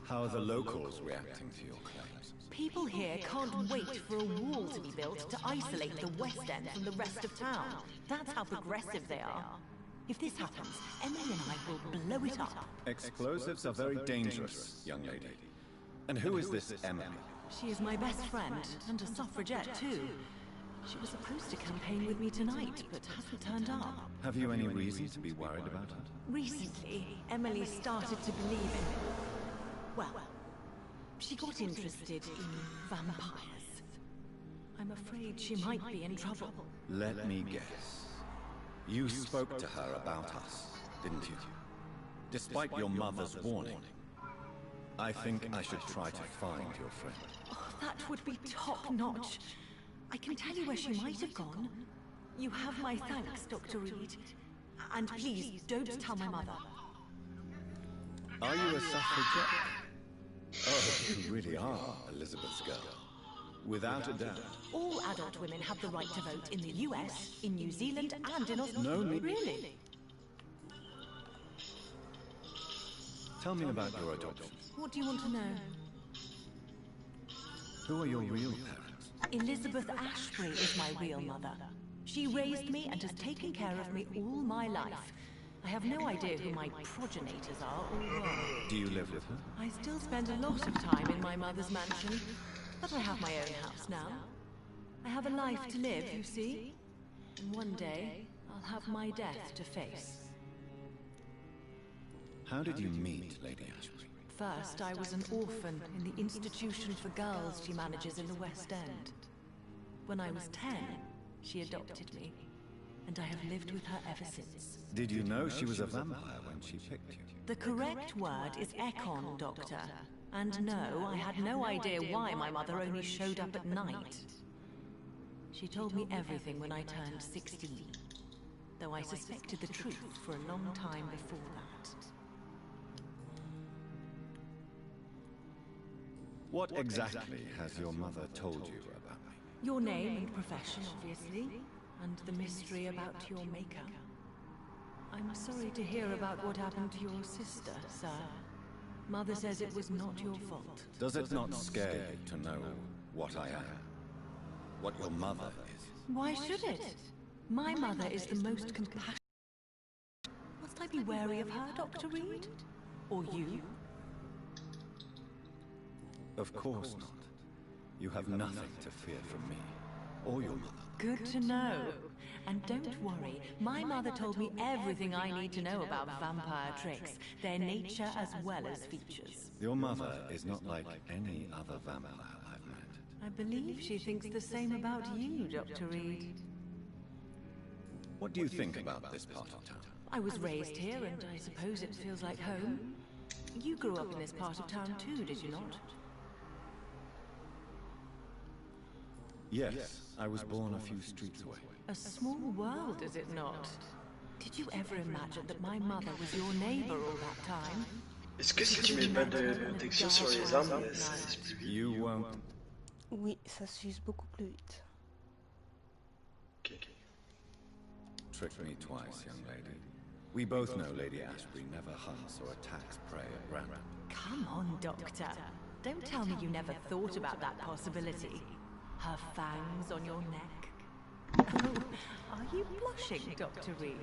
How are the locals reacting to your claims? People here can't wait for a wall to be built to isolate the West End from the rest of town. That's how progressive they are. If this happens, Emily and I will blow it up. Explosives are very dangerous, young lady. And who is this Emily? She is my best friend, and a suffragette too. She was supposed to campaign with me tonight, but hasn't turned up. Have you any reason to be worried about her? Recently, Emily started to believe in... Well, she got interested in vampires. I'm afraid she might be in trouble. Let me guess. You spoke to her about us, didn't you? Despite your mother's warning. I think I should try to find your friend. Oh, that would be top-notch. I can tell you where she might have gone. You have my thanks, Dr. Reed. And please, don't tell my mother. Are you a suffragette? Oh, you really are Elizabeth's girl. Without a doubt. All adult women have the right to vote in the US, in New Zealand, and in Australia. No need. Really? Tell me about your adoption. What do you want to know? Who are your real parents? Elizabeth Ashbury is my real mother. She raised me and has taken care of me all my life. I have no idea who my progenitors are or were. Do you live with her? I still spend a lot of time in my mother's mansion, but I have my own house now. I have a life to live, you see. And one day, I'll have my death to face. How did you meet Lady Ashbury? First, I was an orphan in the institution for girls she manages in the West End. When I was 10, she adopted me, and I have lived with her ever since. Did you know she was a vampire when she picked you? The correct word is Encore, Doctor. And no, I had no idea why my mother only showed up at night. She told me everything when I turned 16, though I suspected the truth for a long time before that. What exactly has your mother told you about me? Your name and profession, obviously, and the mystery about your maker. I'm sorry to hear about what happened to your sister, sir. Mother says it was not your fault. Does it not scare you to know what I am? What your mother is? Why should it? My mother is the most compassionate. Must I be wary of her, Dr. Reed? Or you? Of course not. You have nothing to fear from me, or your mother. Good to know. And don't worry, my mother told me everything I need to know about vampire tricks, their nature as well as features. Your mother is not like any other vampire I've met. I believe she thinks the same about you, Dr. Reed. What do you think about this part of town? I was raised here, and I suppose it feels like home. You grew up in this part of town too, did you not? Yes, I was born a few streets away. A small world, is it not? Did you ever imagine that my mother was your neighbor all that time? Est-ce que si tu mets pas de texture sur les armes, ça s'use plus vite? You won't. Oui, ça s'use beaucoup plus vite. Okay. Tricked me twice, young lady. We both know Lady Ashbury never hunts or attacks prey at random. Come on, Doctor. Don't tell me you never thought about that possibility. Her fangs on your neck. Oh, are you blushing, Dr. Reed?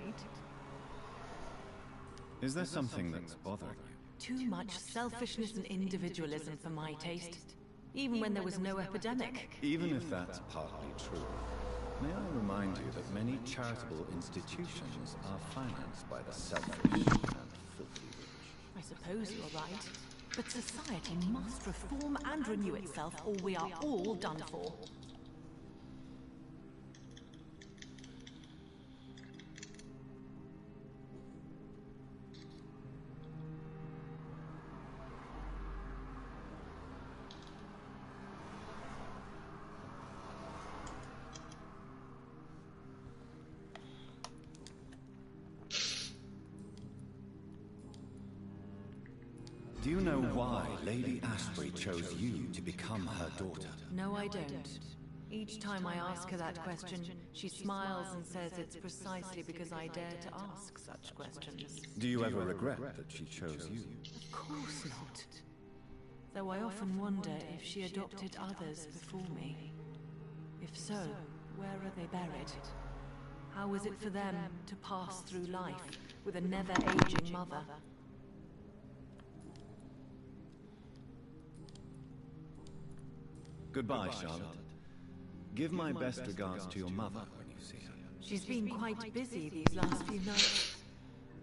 Is there something that's bothering you? Too much selfishness and individualism for my taste. Even when there was no epidemic. Even if that's partly true, may I remind you that many charitable institutions are financed by the selfish and filthy rich. I suppose you're right. But society must reform and renew itself, or we are all done for. Do you know why Lady Ashbury chose you to become her daughter? No, I don't. Each time I ask her that question, she smiles and says it's precisely because I dare to ask such questions. Do you ever regret that she chose you? Of course not. Though I often wonder if she adopted others before me. If so, where are they buried? How is it for them to pass through life with a never-aging mother? Goodbye, Charlotte. Give my best regards to your mother when you see her. She's been quite busy these last few nights.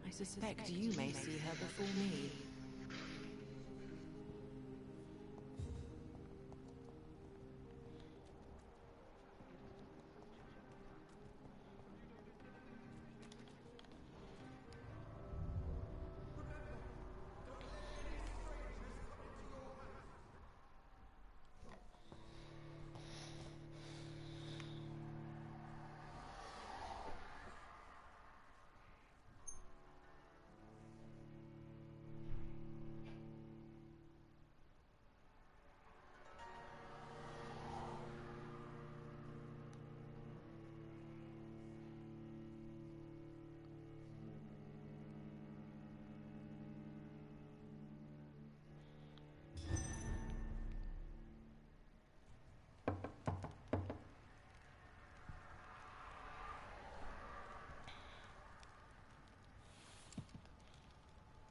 I suspect you may see her before me.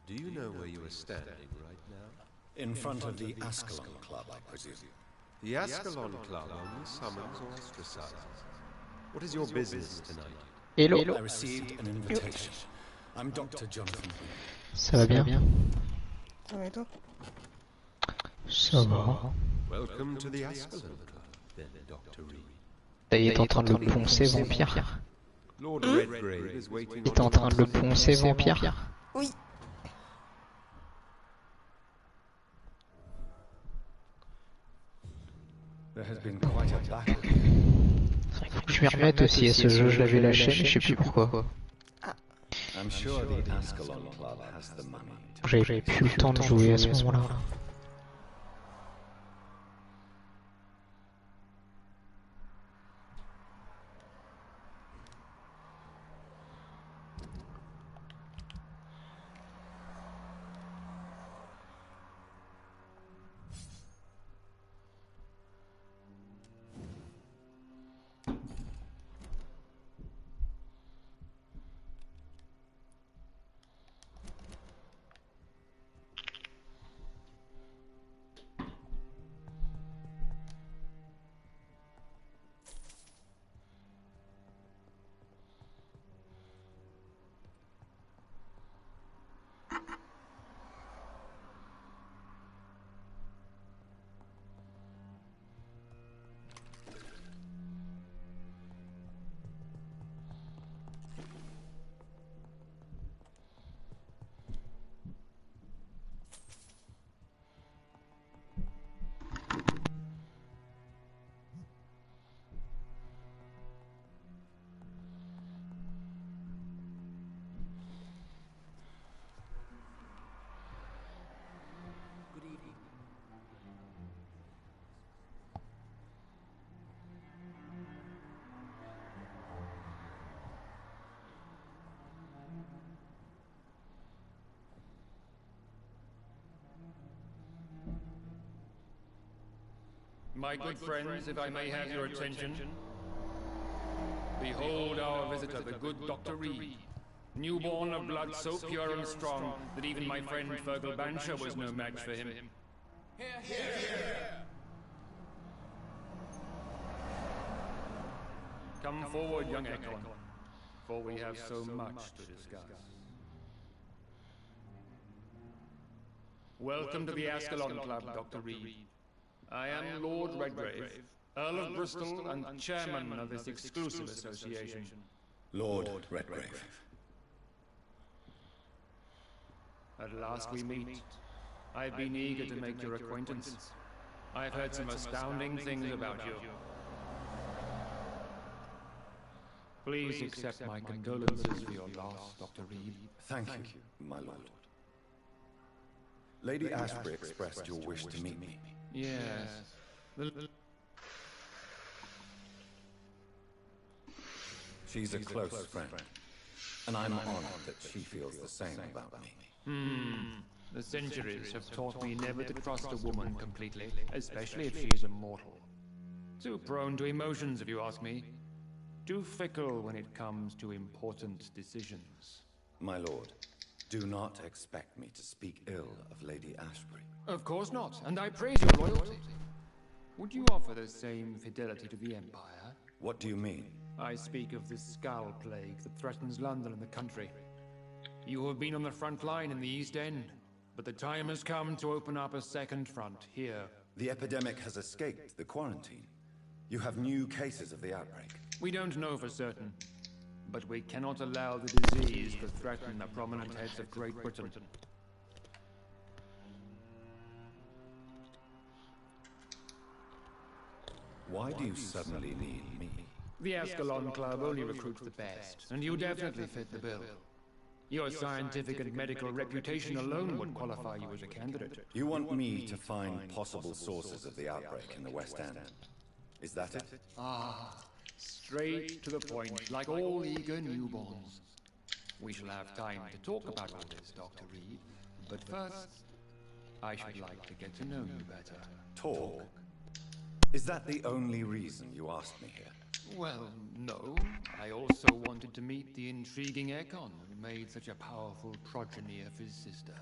Do you know where you are standing right now? In front of the Ascalon Club, I presume. The Ascalon Club only summons or ostracizes. What is your business tonight? Hello. I received an invitation. I'm Dr. Jonathan. Ça va bien? Ça va et toi? Ça va. Welcome to the Ascalon Club, then, Dr. Reed. Il est en train de le poncer, Vampyr. Lord Redgrave is waiting. Il est en train de le poncer, Vampyr. Oui. There has been quite a battle. Faut que je m'y remette aussi à ce jeu, je l'avais lâché, mais je sais plus pourquoi. I'm sure the Ascalon Club has the money. J'avais plus le temps de jouer à ce moment-là. My good friends, if I may have your attention, behold our visitor, the good Dr. Reed, newborn of blood so pure and strong that even my friend Fergal Bansher was no match for him. Come forward, young Encore, for we have so much to discuss. Welcome to the Ascalon Club, Dr. Reed. I am Lord Redgrave, Earl of Bristol and Chairman of this exclusive association. Lord Redgrave. At last we meet. I've been eager to make your acquaintance. I've heard some astounding things about you. Please accept my condolences for your loss, Dr. Reed. Thank you, my lord. Lady Ashbury expressed your wish to meet me. Yes. She's a close friend, and I'm honored that she feels the same about me. The centuries have taught me never to trust a woman completely, especially if she is immortal. Too prone to emotions, if you ask me. Too fickle when it comes to important decisions. My lord, do not expect me to speak ill of Lady Ashbury. Of course not, and I praise your loyalty. Would you offer the same fidelity to the Empire? What do you mean? I speak of the Skull Plague that threatens London and the country. You have been on the front line in the East End, but the time has come to open up a second front here. The epidemic has escaped the quarantine. You have new cases of the outbreak. We don't know for certain, but we cannot allow the disease to threaten the prominent heads of Great Britain. Why do you suddenly need me? The Ascalon Club only recruits the best, and you definitely fit the bill. Your scientific and medical reputation alone would qualify you as a candidate. You want me to find possible sources of the outbreak in the West End? Is that it? Ah, straight to the point, like all eager newborns. We shall have time to talk about all this, Dr. Reed. But first, I should like to get to know you better. Talk? Is that the only reason you asked me here? Well, no. I also wanted to meet the intriguing Encore who made such a powerful progeny of his sister.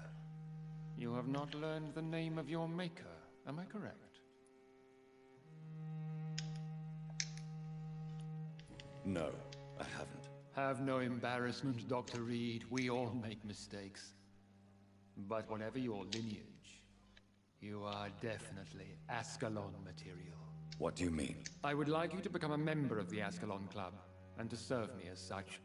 You have not learned the name of your maker, am I correct? No, I haven't. Have no embarrassment, Dr. Reed. We all make mistakes. But whatever your lineage, you are definitely Ascalon material. What do you mean? I would like you to become a member of the Ascalon Club, and to serve me as such.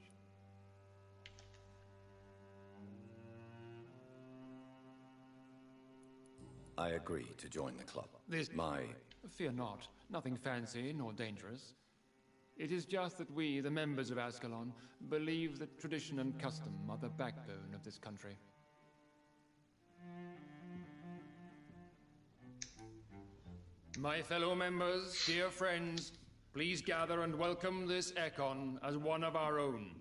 I agree to join the club. Fear not. Nothing fancy nor dangerous. It is just that we, the members of Ascalon, believe that tradition and custom are the backbone of this country. My fellow members, dear friends, please gather and welcome this Encore as one of our own.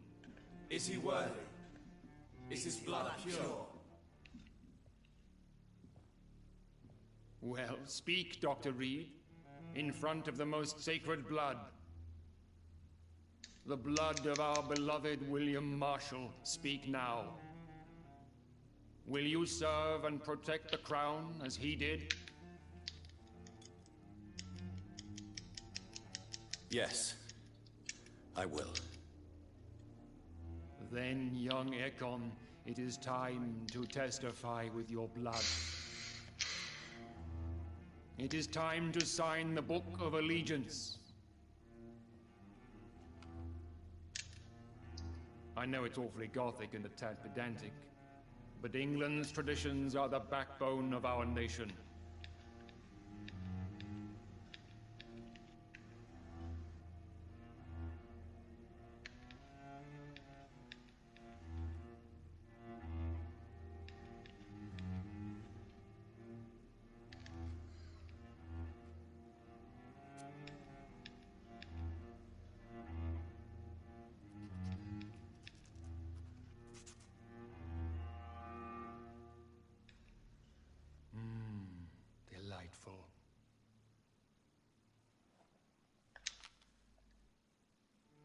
Is he worthy? Is his blood pure? Well, speak, Dr. Reed, in front of the most sacred blood. The blood of our beloved William Marshall. Speak now. Will you serve and protect the crown as he did? Yes, I will. Then, young Encore, it is time to testify with your blood. It is time to sign the Book of Allegiance. I know it's awfully gothic and a tad pedantic, but England's traditions are the backbone of our nation. Delightful.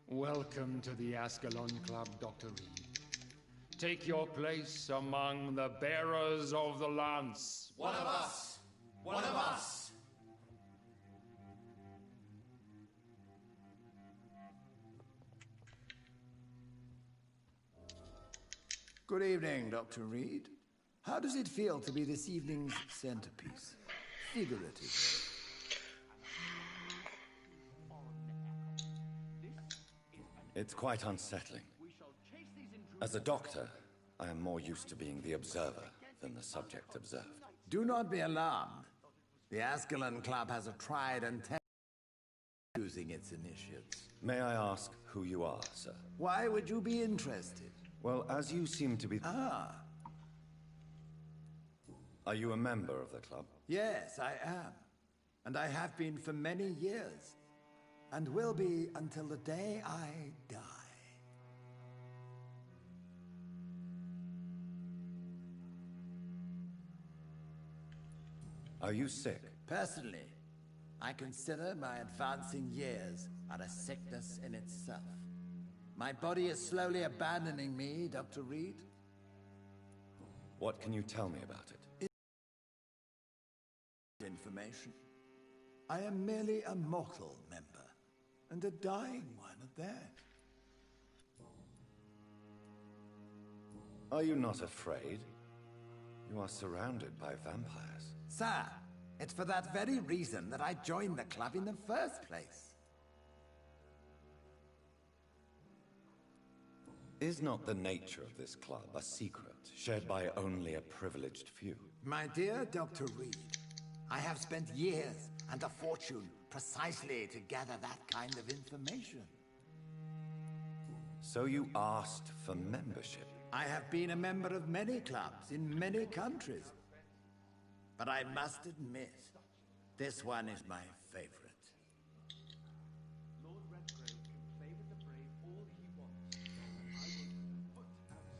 Welcome to the Ascalon Club, Dr. Reed. Take your place among the bearers of the lance. One of us! One of us! Good evening, Dr. Reed. How does it feel to be this evening's centerpiece? Figuratively. It's quite unsettling. As a doctor, I am more used to being the observer than the subject observed. Do not be alarmed. The Ascalon Club has a tried and tested using its initiates. May I ask who you are, sir? Why would you be interested? Well, as you seem to be... Ah. Are you a member of the club? Yes, I am. And I have been for many years. And will be until the day I die. Are you sick? Personally, I consider my advancing years are a sickness in itself. My body is slowly abandoning me, Dr. Reed. What can you tell me about it? Information. I am merely a mortal member, and a dying one at that. Are you not afraid? You are surrounded by vampires. Sir, it's for that very reason that I joined the club in the first place. Is not the nature of this club a secret, shared by only a privileged few? My dear Dr. Reed, I have spent years and a fortune precisely to gather that kind of information. So you asked for membership? I have been a member of many clubs in many countries. But I must admit, this one is my favorite.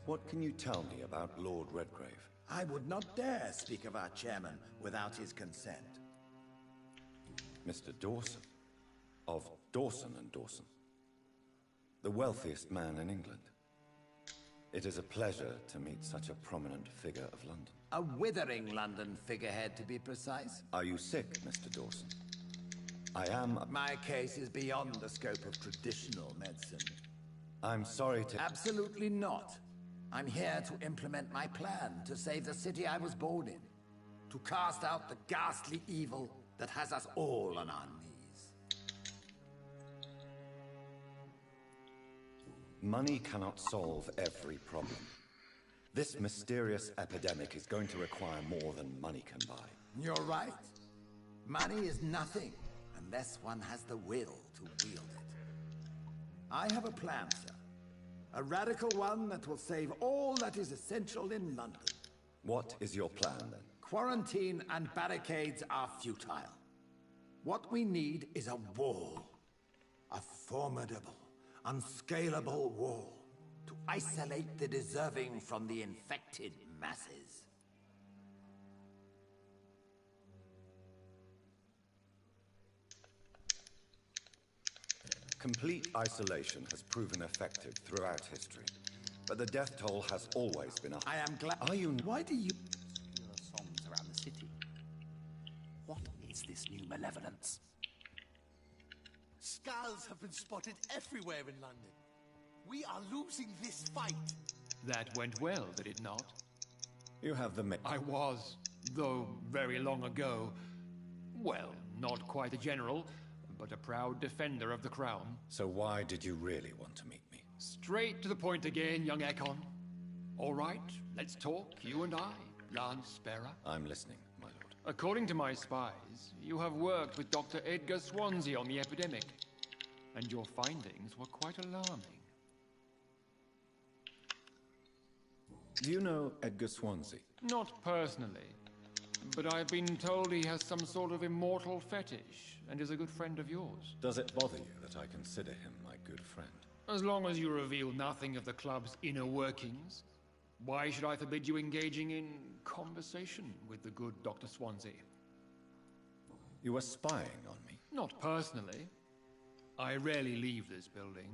What can you tell me about Lord Redgrave? I would not dare speak of our chairman without his consent. Mr. Dawson? Of Dawson and Dawson. The wealthiest man in England. It is a pleasure to meet such a prominent figure of London. A withering London figurehead, to be precise. Are you sick, Mr. Dawson? I am... My case is beyond the scope of traditional medicine. I'm sorry to... Absolutely not. I'm here to implement my plan to save the city I was born in. To cast out the ghastly evil that has us all on our knees. Money cannot solve every problem. This mysterious epidemic is going to require more than money can buy. You're right. Money is nothing unless one has the will to wield it. I have a plan, sir. A radical one that will save all that is essential in London. What is your plan, then? Quarantine and barricades are futile. What we need is a wall. A formidable, unscalable wall. To isolate the deserving from the infected masses. Complete isolation has proven effective throughout history, but the death toll has always been up. I am glad. Are you... Why do you... songs around the city? What is this new malevolence? Skulls have been spotted everywhere in London. We are losing this fight. That went well, did it not? You have the... I was, though very long ago. Well, not quite a general, but a proud defender of the crown. So why did you really want to meet me? Straight to the point again, young Econ. All right, let's talk, you and I, Lance Sparrow. I'm listening, my lord. According to my spies, you have worked with Dr. Edgar Swansea on the epidemic, and your findings were quite alarming. Do you know Edgar Swansea? Not personally, but I've been told he has some sort of immortal fetish and is a good friend of yours. Does it bother you that I consider him my good friend? As long as you reveal nothing of the club's inner workings, why should I forbid you engaging in conversation with the good Dr. Swansea? You were spying on me? Not personally. I rarely leave this building.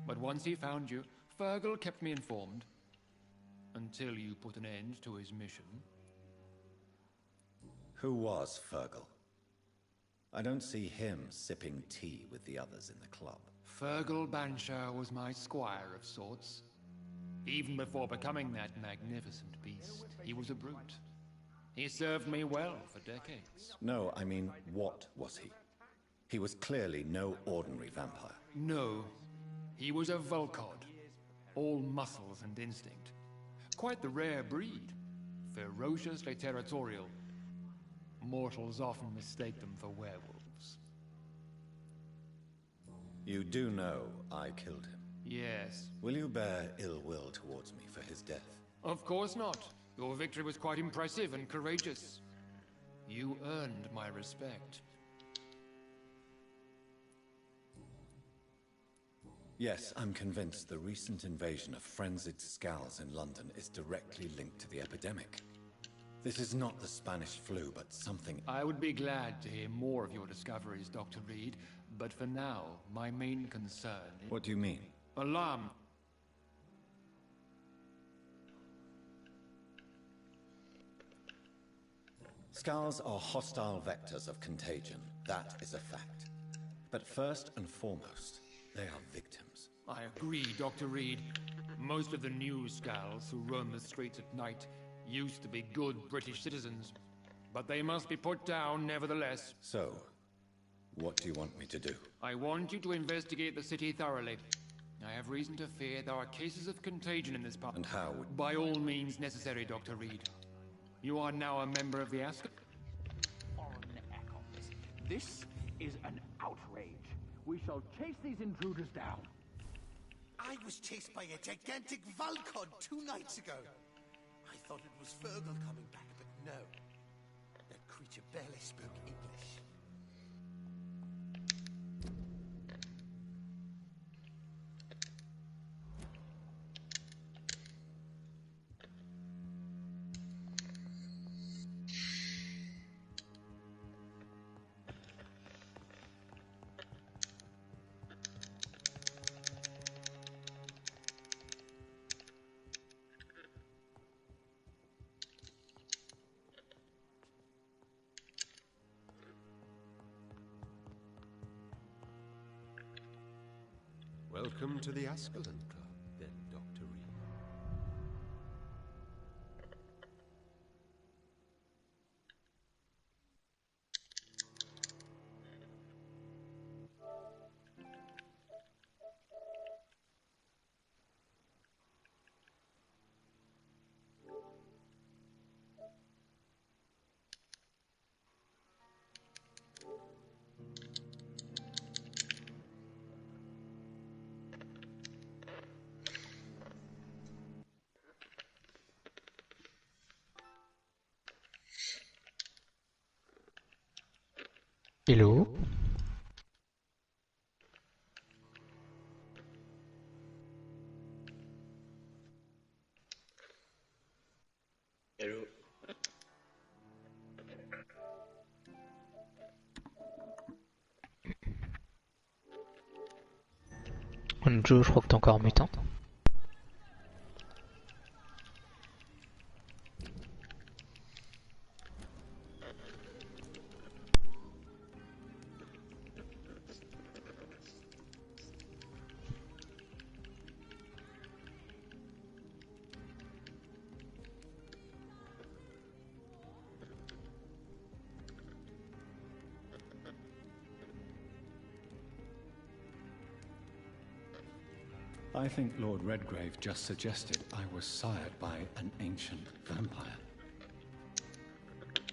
But once he found you, Fergal kept me informed. Until you put an end to his mission. Who was Fergal? I don't see him sipping tea with the others in the club. Fergal Banshire was my squire of sorts. Even before becoming that magnificent beast, he was a brute. He served me well for decades. No, I mean, what was he? He was clearly no ordinary vampire. No, he was a Volcod. All muscles and instinct. Quite the rare breed. Ferociously territorial. Mortals often mistake them for werewolves. You do know I killed him? Yes. Will you bear ill will towards me for his death? Of course not. Your victory was quite impressive and courageous. You earned my respect. Yes, I'm convinced the recent invasion of frenzied skulls in London is directly linked to the epidemic. This is not the Spanish flu, but something... I would be glad to hear more of your discoveries, Dr. Reed, but for now, my main concern is... What do you mean? Alarm. Skulls are hostile vectors of contagion. That is a fact. But first and foremost, they are victims. I agree, Dr. Reed. Most of the new Skulls who roam the streets at night used to be good British citizens. But they must be put down nevertheless. So, what do you want me to do? I want you to investigate the city thoroughly. I have reason to fear there are cases of contagion in this part. And how would... By all means necessary, Dr. Reed. You are now a member of the Ascot. Foreign echoes. This is an outrage. We shall chase these intruders down. I was chased by a gigantic Volcod 2 nights ago. I thought it was Fergal coming back, but no. That creature barely spoke English. Welcome to the Ascalon Club, then, Dr. Reed. Hello. Hello. Bonjour, je crois que t'es encore mutant. I think Lord Redgrave just suggested I was sired by an ancient vampire.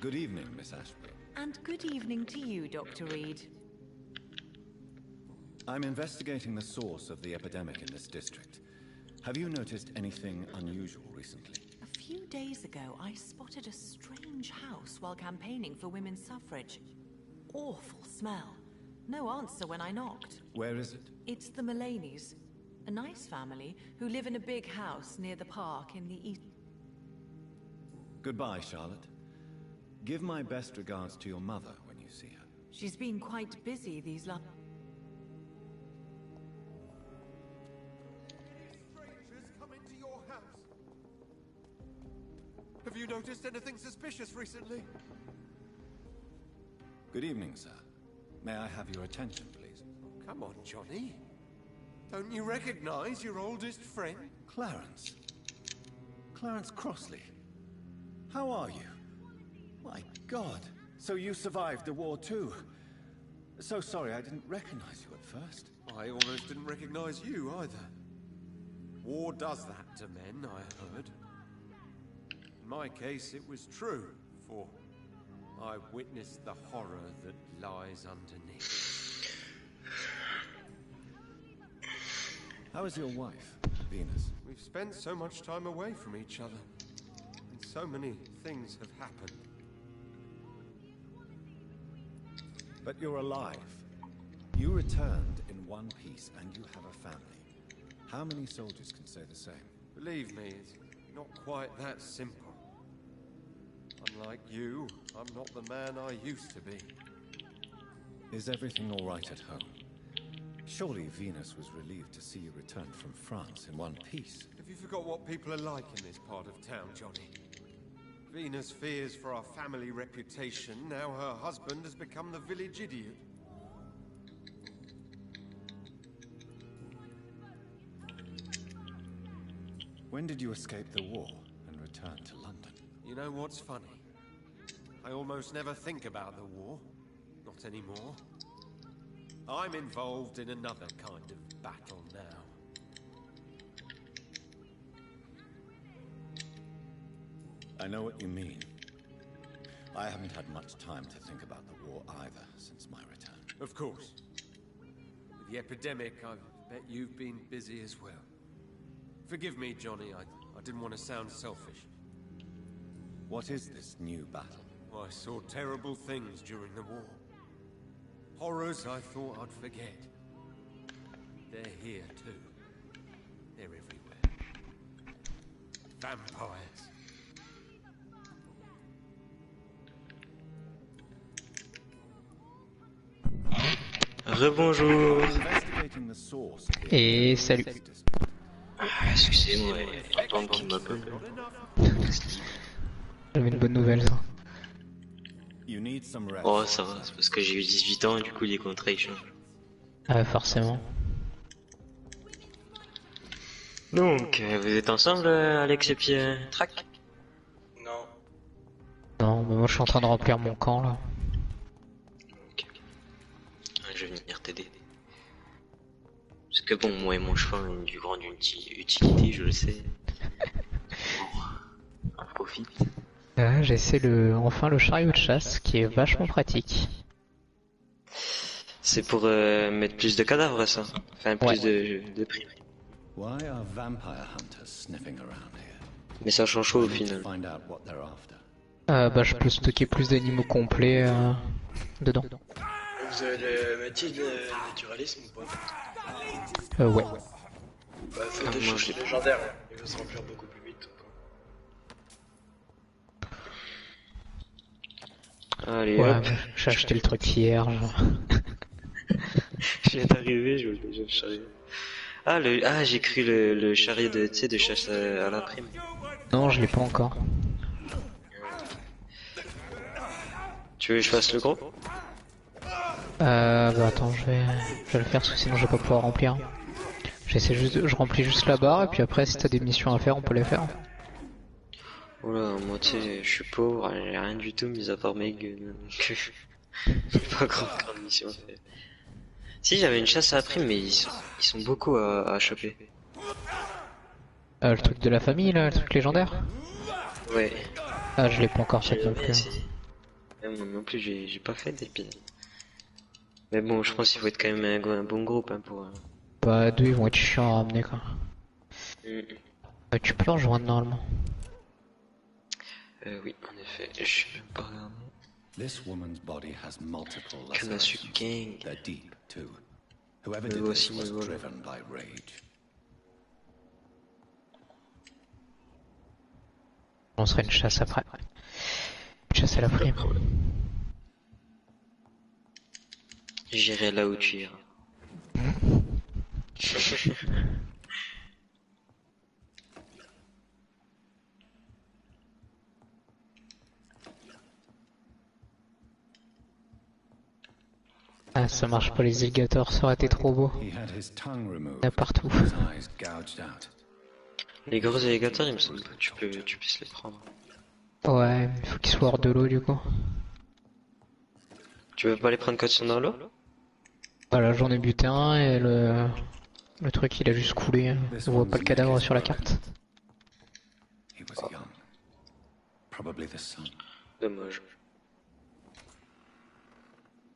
Good evening, Miss Ashby. And good evening to you, Dr. Reed. I'm investigating the source of the epidemic in this district. Have you noticed anything unusual recently? A few days ago, I spotted a strange house while campaigning for women's suffrage. Awful smell. No answer when I knocked. Where is it? It's the Mullaneys. A nice family who live in a big house near the park in the east. Goodbye, Charlotte. Give my best regards to your mother when you see her. She's been quite busy these last... Strangers come into your house. Have you noticed anything suspicious recently? Good evening, sir. May I have your attention, please? Come on, Johnny. Don't you recognize your oldest friend? Clarence. Clarence Crossley. How are you? My God. So you survived the war too. So sorry I didn't recognize you at first. I almost didn't recognize you either. War does that to men, I heard. In my case, it was true, for I witnessed the horror that lies underneath. How is your wife, Venus? We've spent so much time away from each other, and so many things have happened. But you're alive. You returned in one piece, and you have a family. How many soldiers can say the same? Believe me, it's not quite that simple. Unlike you, I'm not the man I used to be. Is everything all right at home? Surely Venus was relieved to see you return from France in one piece. Have you forgot what people are like in this part of town, Johnny? Venus fears for our family reputation. Now her husband has become the village idiot. When did you escape the war and return to London? You know what's funny? I almost never think about the war. Not anymore. I'm involved in another kind of battle now. I know what you mean. I haven't had much time to think about the war either since my return. Of course. With the epidemic, I bet you've been busy as well. Forgive me, Johnny, I didn't want to sound selfish. What is this new battle? I saw terrible things during the war. Horrors I thought I'd forget. They're here too. They're everywhere. Vampires. Rebonjour. Et salut. Excusez-moi, il y a une bande qui m'appelle. J'avais une bonne nouvelle, ça. Oh, ça va, c'est parce que j'ai eu 18 ans et du coup les contrats ils changent. Ah, forcément. Donc, vous êtes ensemble, Alex et puis Track? Non. Non, mais moi je suis en train de remplir mon camp là. Ok. Je vais venir t'aider. Parce que bon, moi et mon cheval ont du grande utilité, je le sais. On profite. J'essaie enfin le chariot de chasse qui est vachement pratique. C'est pour mettre plus de cadavres, ça. Enfin, plus de prix. Why are vampire hunters sniffing around here? Mais ça change chaud au final. Bah je peux stocker plus d'animaux complets dedans. Vous avez le métier de naturalisme ou pas? Ouais. Bah faut des choses légendaires, il va se remplir beaucoup plus vite. Allez, ouais, hop. j'ai acheté le truc hier. Je viens d'arriver, je veux le chariot. Ah, j'ai cru le chariot de chasse à la prime. Non, je l'ai pas encore. Tu veux que je fasse le gros? Bah attends, je vais le faire parce que sinon je vais pas pouvoir remplir. Je remplis juste la barre et puis après si t'as des missions à faire, on peut les faire. Oula, moi tu sais, je suis pauvre, j'ai rien du tout mis à part mes gueules. J'ai pas grande mission à faire. Si, j'avais une chasse à la prime, mais ils sont beaucoup à choper. Le truc de la famille là, le truc légendaire? Ouais. Ah, je l'ai pas encore fait non plus. Moi non plus, j'ai pas fait d'épisode. Mais bon, je pense qu'il faut être quand même un bon groupe hein, pour... Bah, deux ils vont être chiants à ramener quoi. Tu peux leur rejoindre normalement. Oui, en effet, je suis même pas regardé. This woman's body has multiple gang. They're deep too. Whoever did this was driven by rage. On serait une chasse après. Une chasse à la prime. J'irai là où tu iras. Ah, ça marche pas les alligators, ça aurait été trop beau. Il y a partout. Les gros alligators, il me semble que tu puisses les prendre. Ouais, il faut qu'ils soient hors de l'eau du coup. Tu veux pas les prendre quand ils sont dans l'eau? Voilà, j'en ai buté un et le truc il a juste coulé. On voit pas le cadavre sur la carte. Dommage.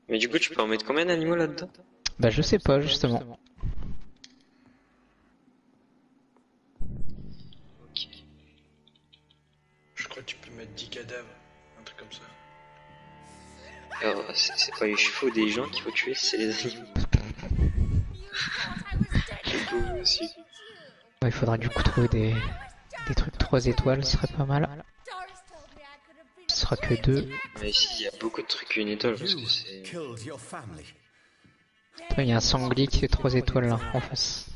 Mais du coup, tu peux en mettre combien d'animaux là-dedans? Bah je sais pas justement. Ok. Je crois que tu peux mettre 10 cadavres, un truc comme ça. Alors, c'est pas les chevaux des gens qu'il faut tuer, c'est les animaux. Il faudra du coup trouver des trucs 3 étoiles, ce serait pas mal. Ce sera que 2. Mais ici, il y a beaucoup de trucs 1 étoile parce que c'est... Il y a un sanglier qui est 3 étoiles là, en face.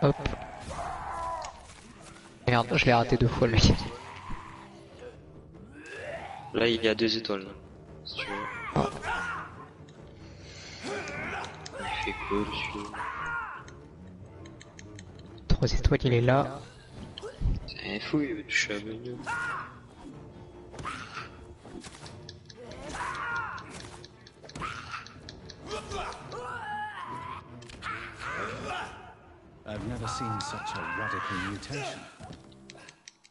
Hop. Merde, je l'ai raté 2 fois lui. Là, il y a 2 étoiles. Là, si tu veux. Oh. Il fait cool celui-là. 3 étoiles, il est là. C'est fou, il veut toucher à menu. I've never seen such a radical mutation.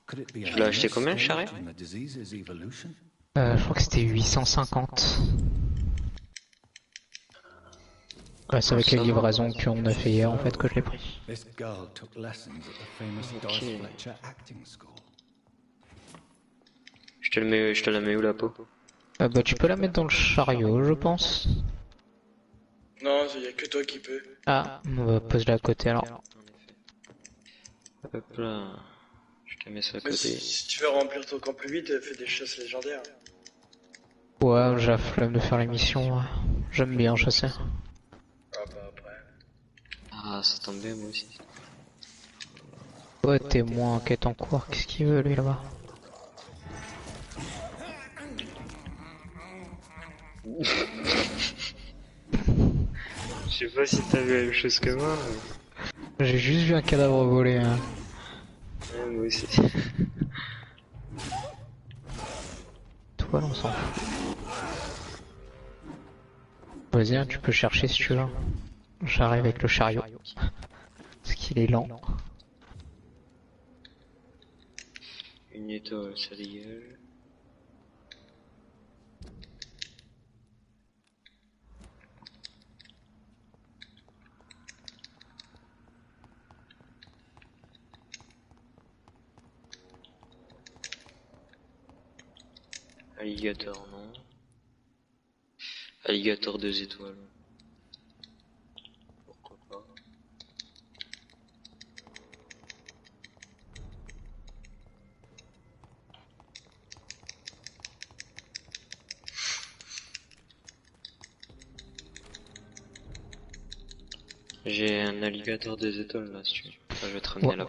Could it be Tu l'as acheté combien, Charret? Je crois que c'était 850. Ouais, c'est avec la livraison qu'on a fait hier en fait que je l'ai pris. Okay. Je te la mets où la peau? Bah tu peux la mettre dans le chariot je pense. Non, il y a que toi qui peux. Ah, on va poser la à côté alors. Hop là, je te mets ça à côté. Si tu veux remplir ton camp plus vite, fais des chasses légendaires. Ouais, j'ai la flemme de faire l'émission. J'aime bien chasser. Ah bah après. Ah, ça tombe bien moi aussi. Ouais, témoin, enquête en cours, qu'est-ce qu'il veut lui là-bas? Je sais pas si t'as vu la même chose que moi. Mais... J'ai juste vu un cadavre voler. Hein. Ouais, moi aussi. Toi, on s'en fout. Vas-y, hein, tu peux chercher si tu veux. J'arrive avec le chariot. Parce qu'il est lent. Une étoile, ça dégage. Alligator, non. Alligator 2 étoiles. Pourquoi pas. J'ai un alligator 2 étoiles là, si tu veux. Enfin, je vais te ramener là.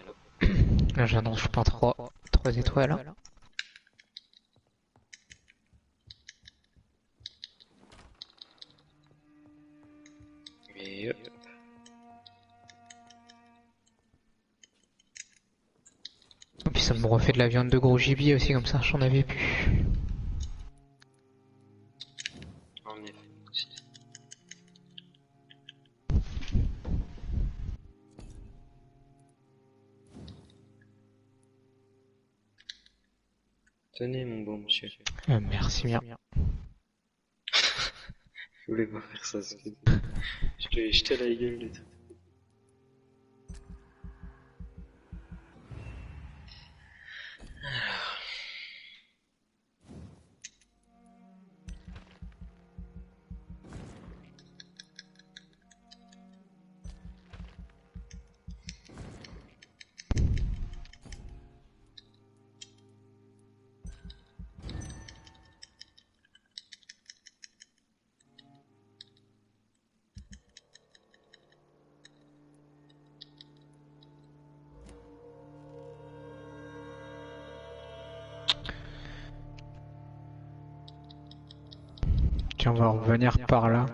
Là, j'ai un ange pas 3 étoiles. Et hop. Et puis ça me refait de la viande de gros gibier aussi, comme ça j'en avais plus. En effet, aussi. Tenez mon bon monsieur. Merci bien. Je voulais pas faire ça, je te l'ai jeté à la gueule et tout. On va revenir par là.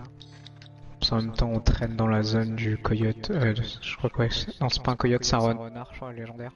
En même temps, on traîne dans la zone du coyote. Je crois que ouais, non, c'est pas un coyote, c'est un renard, je crois, légendaire.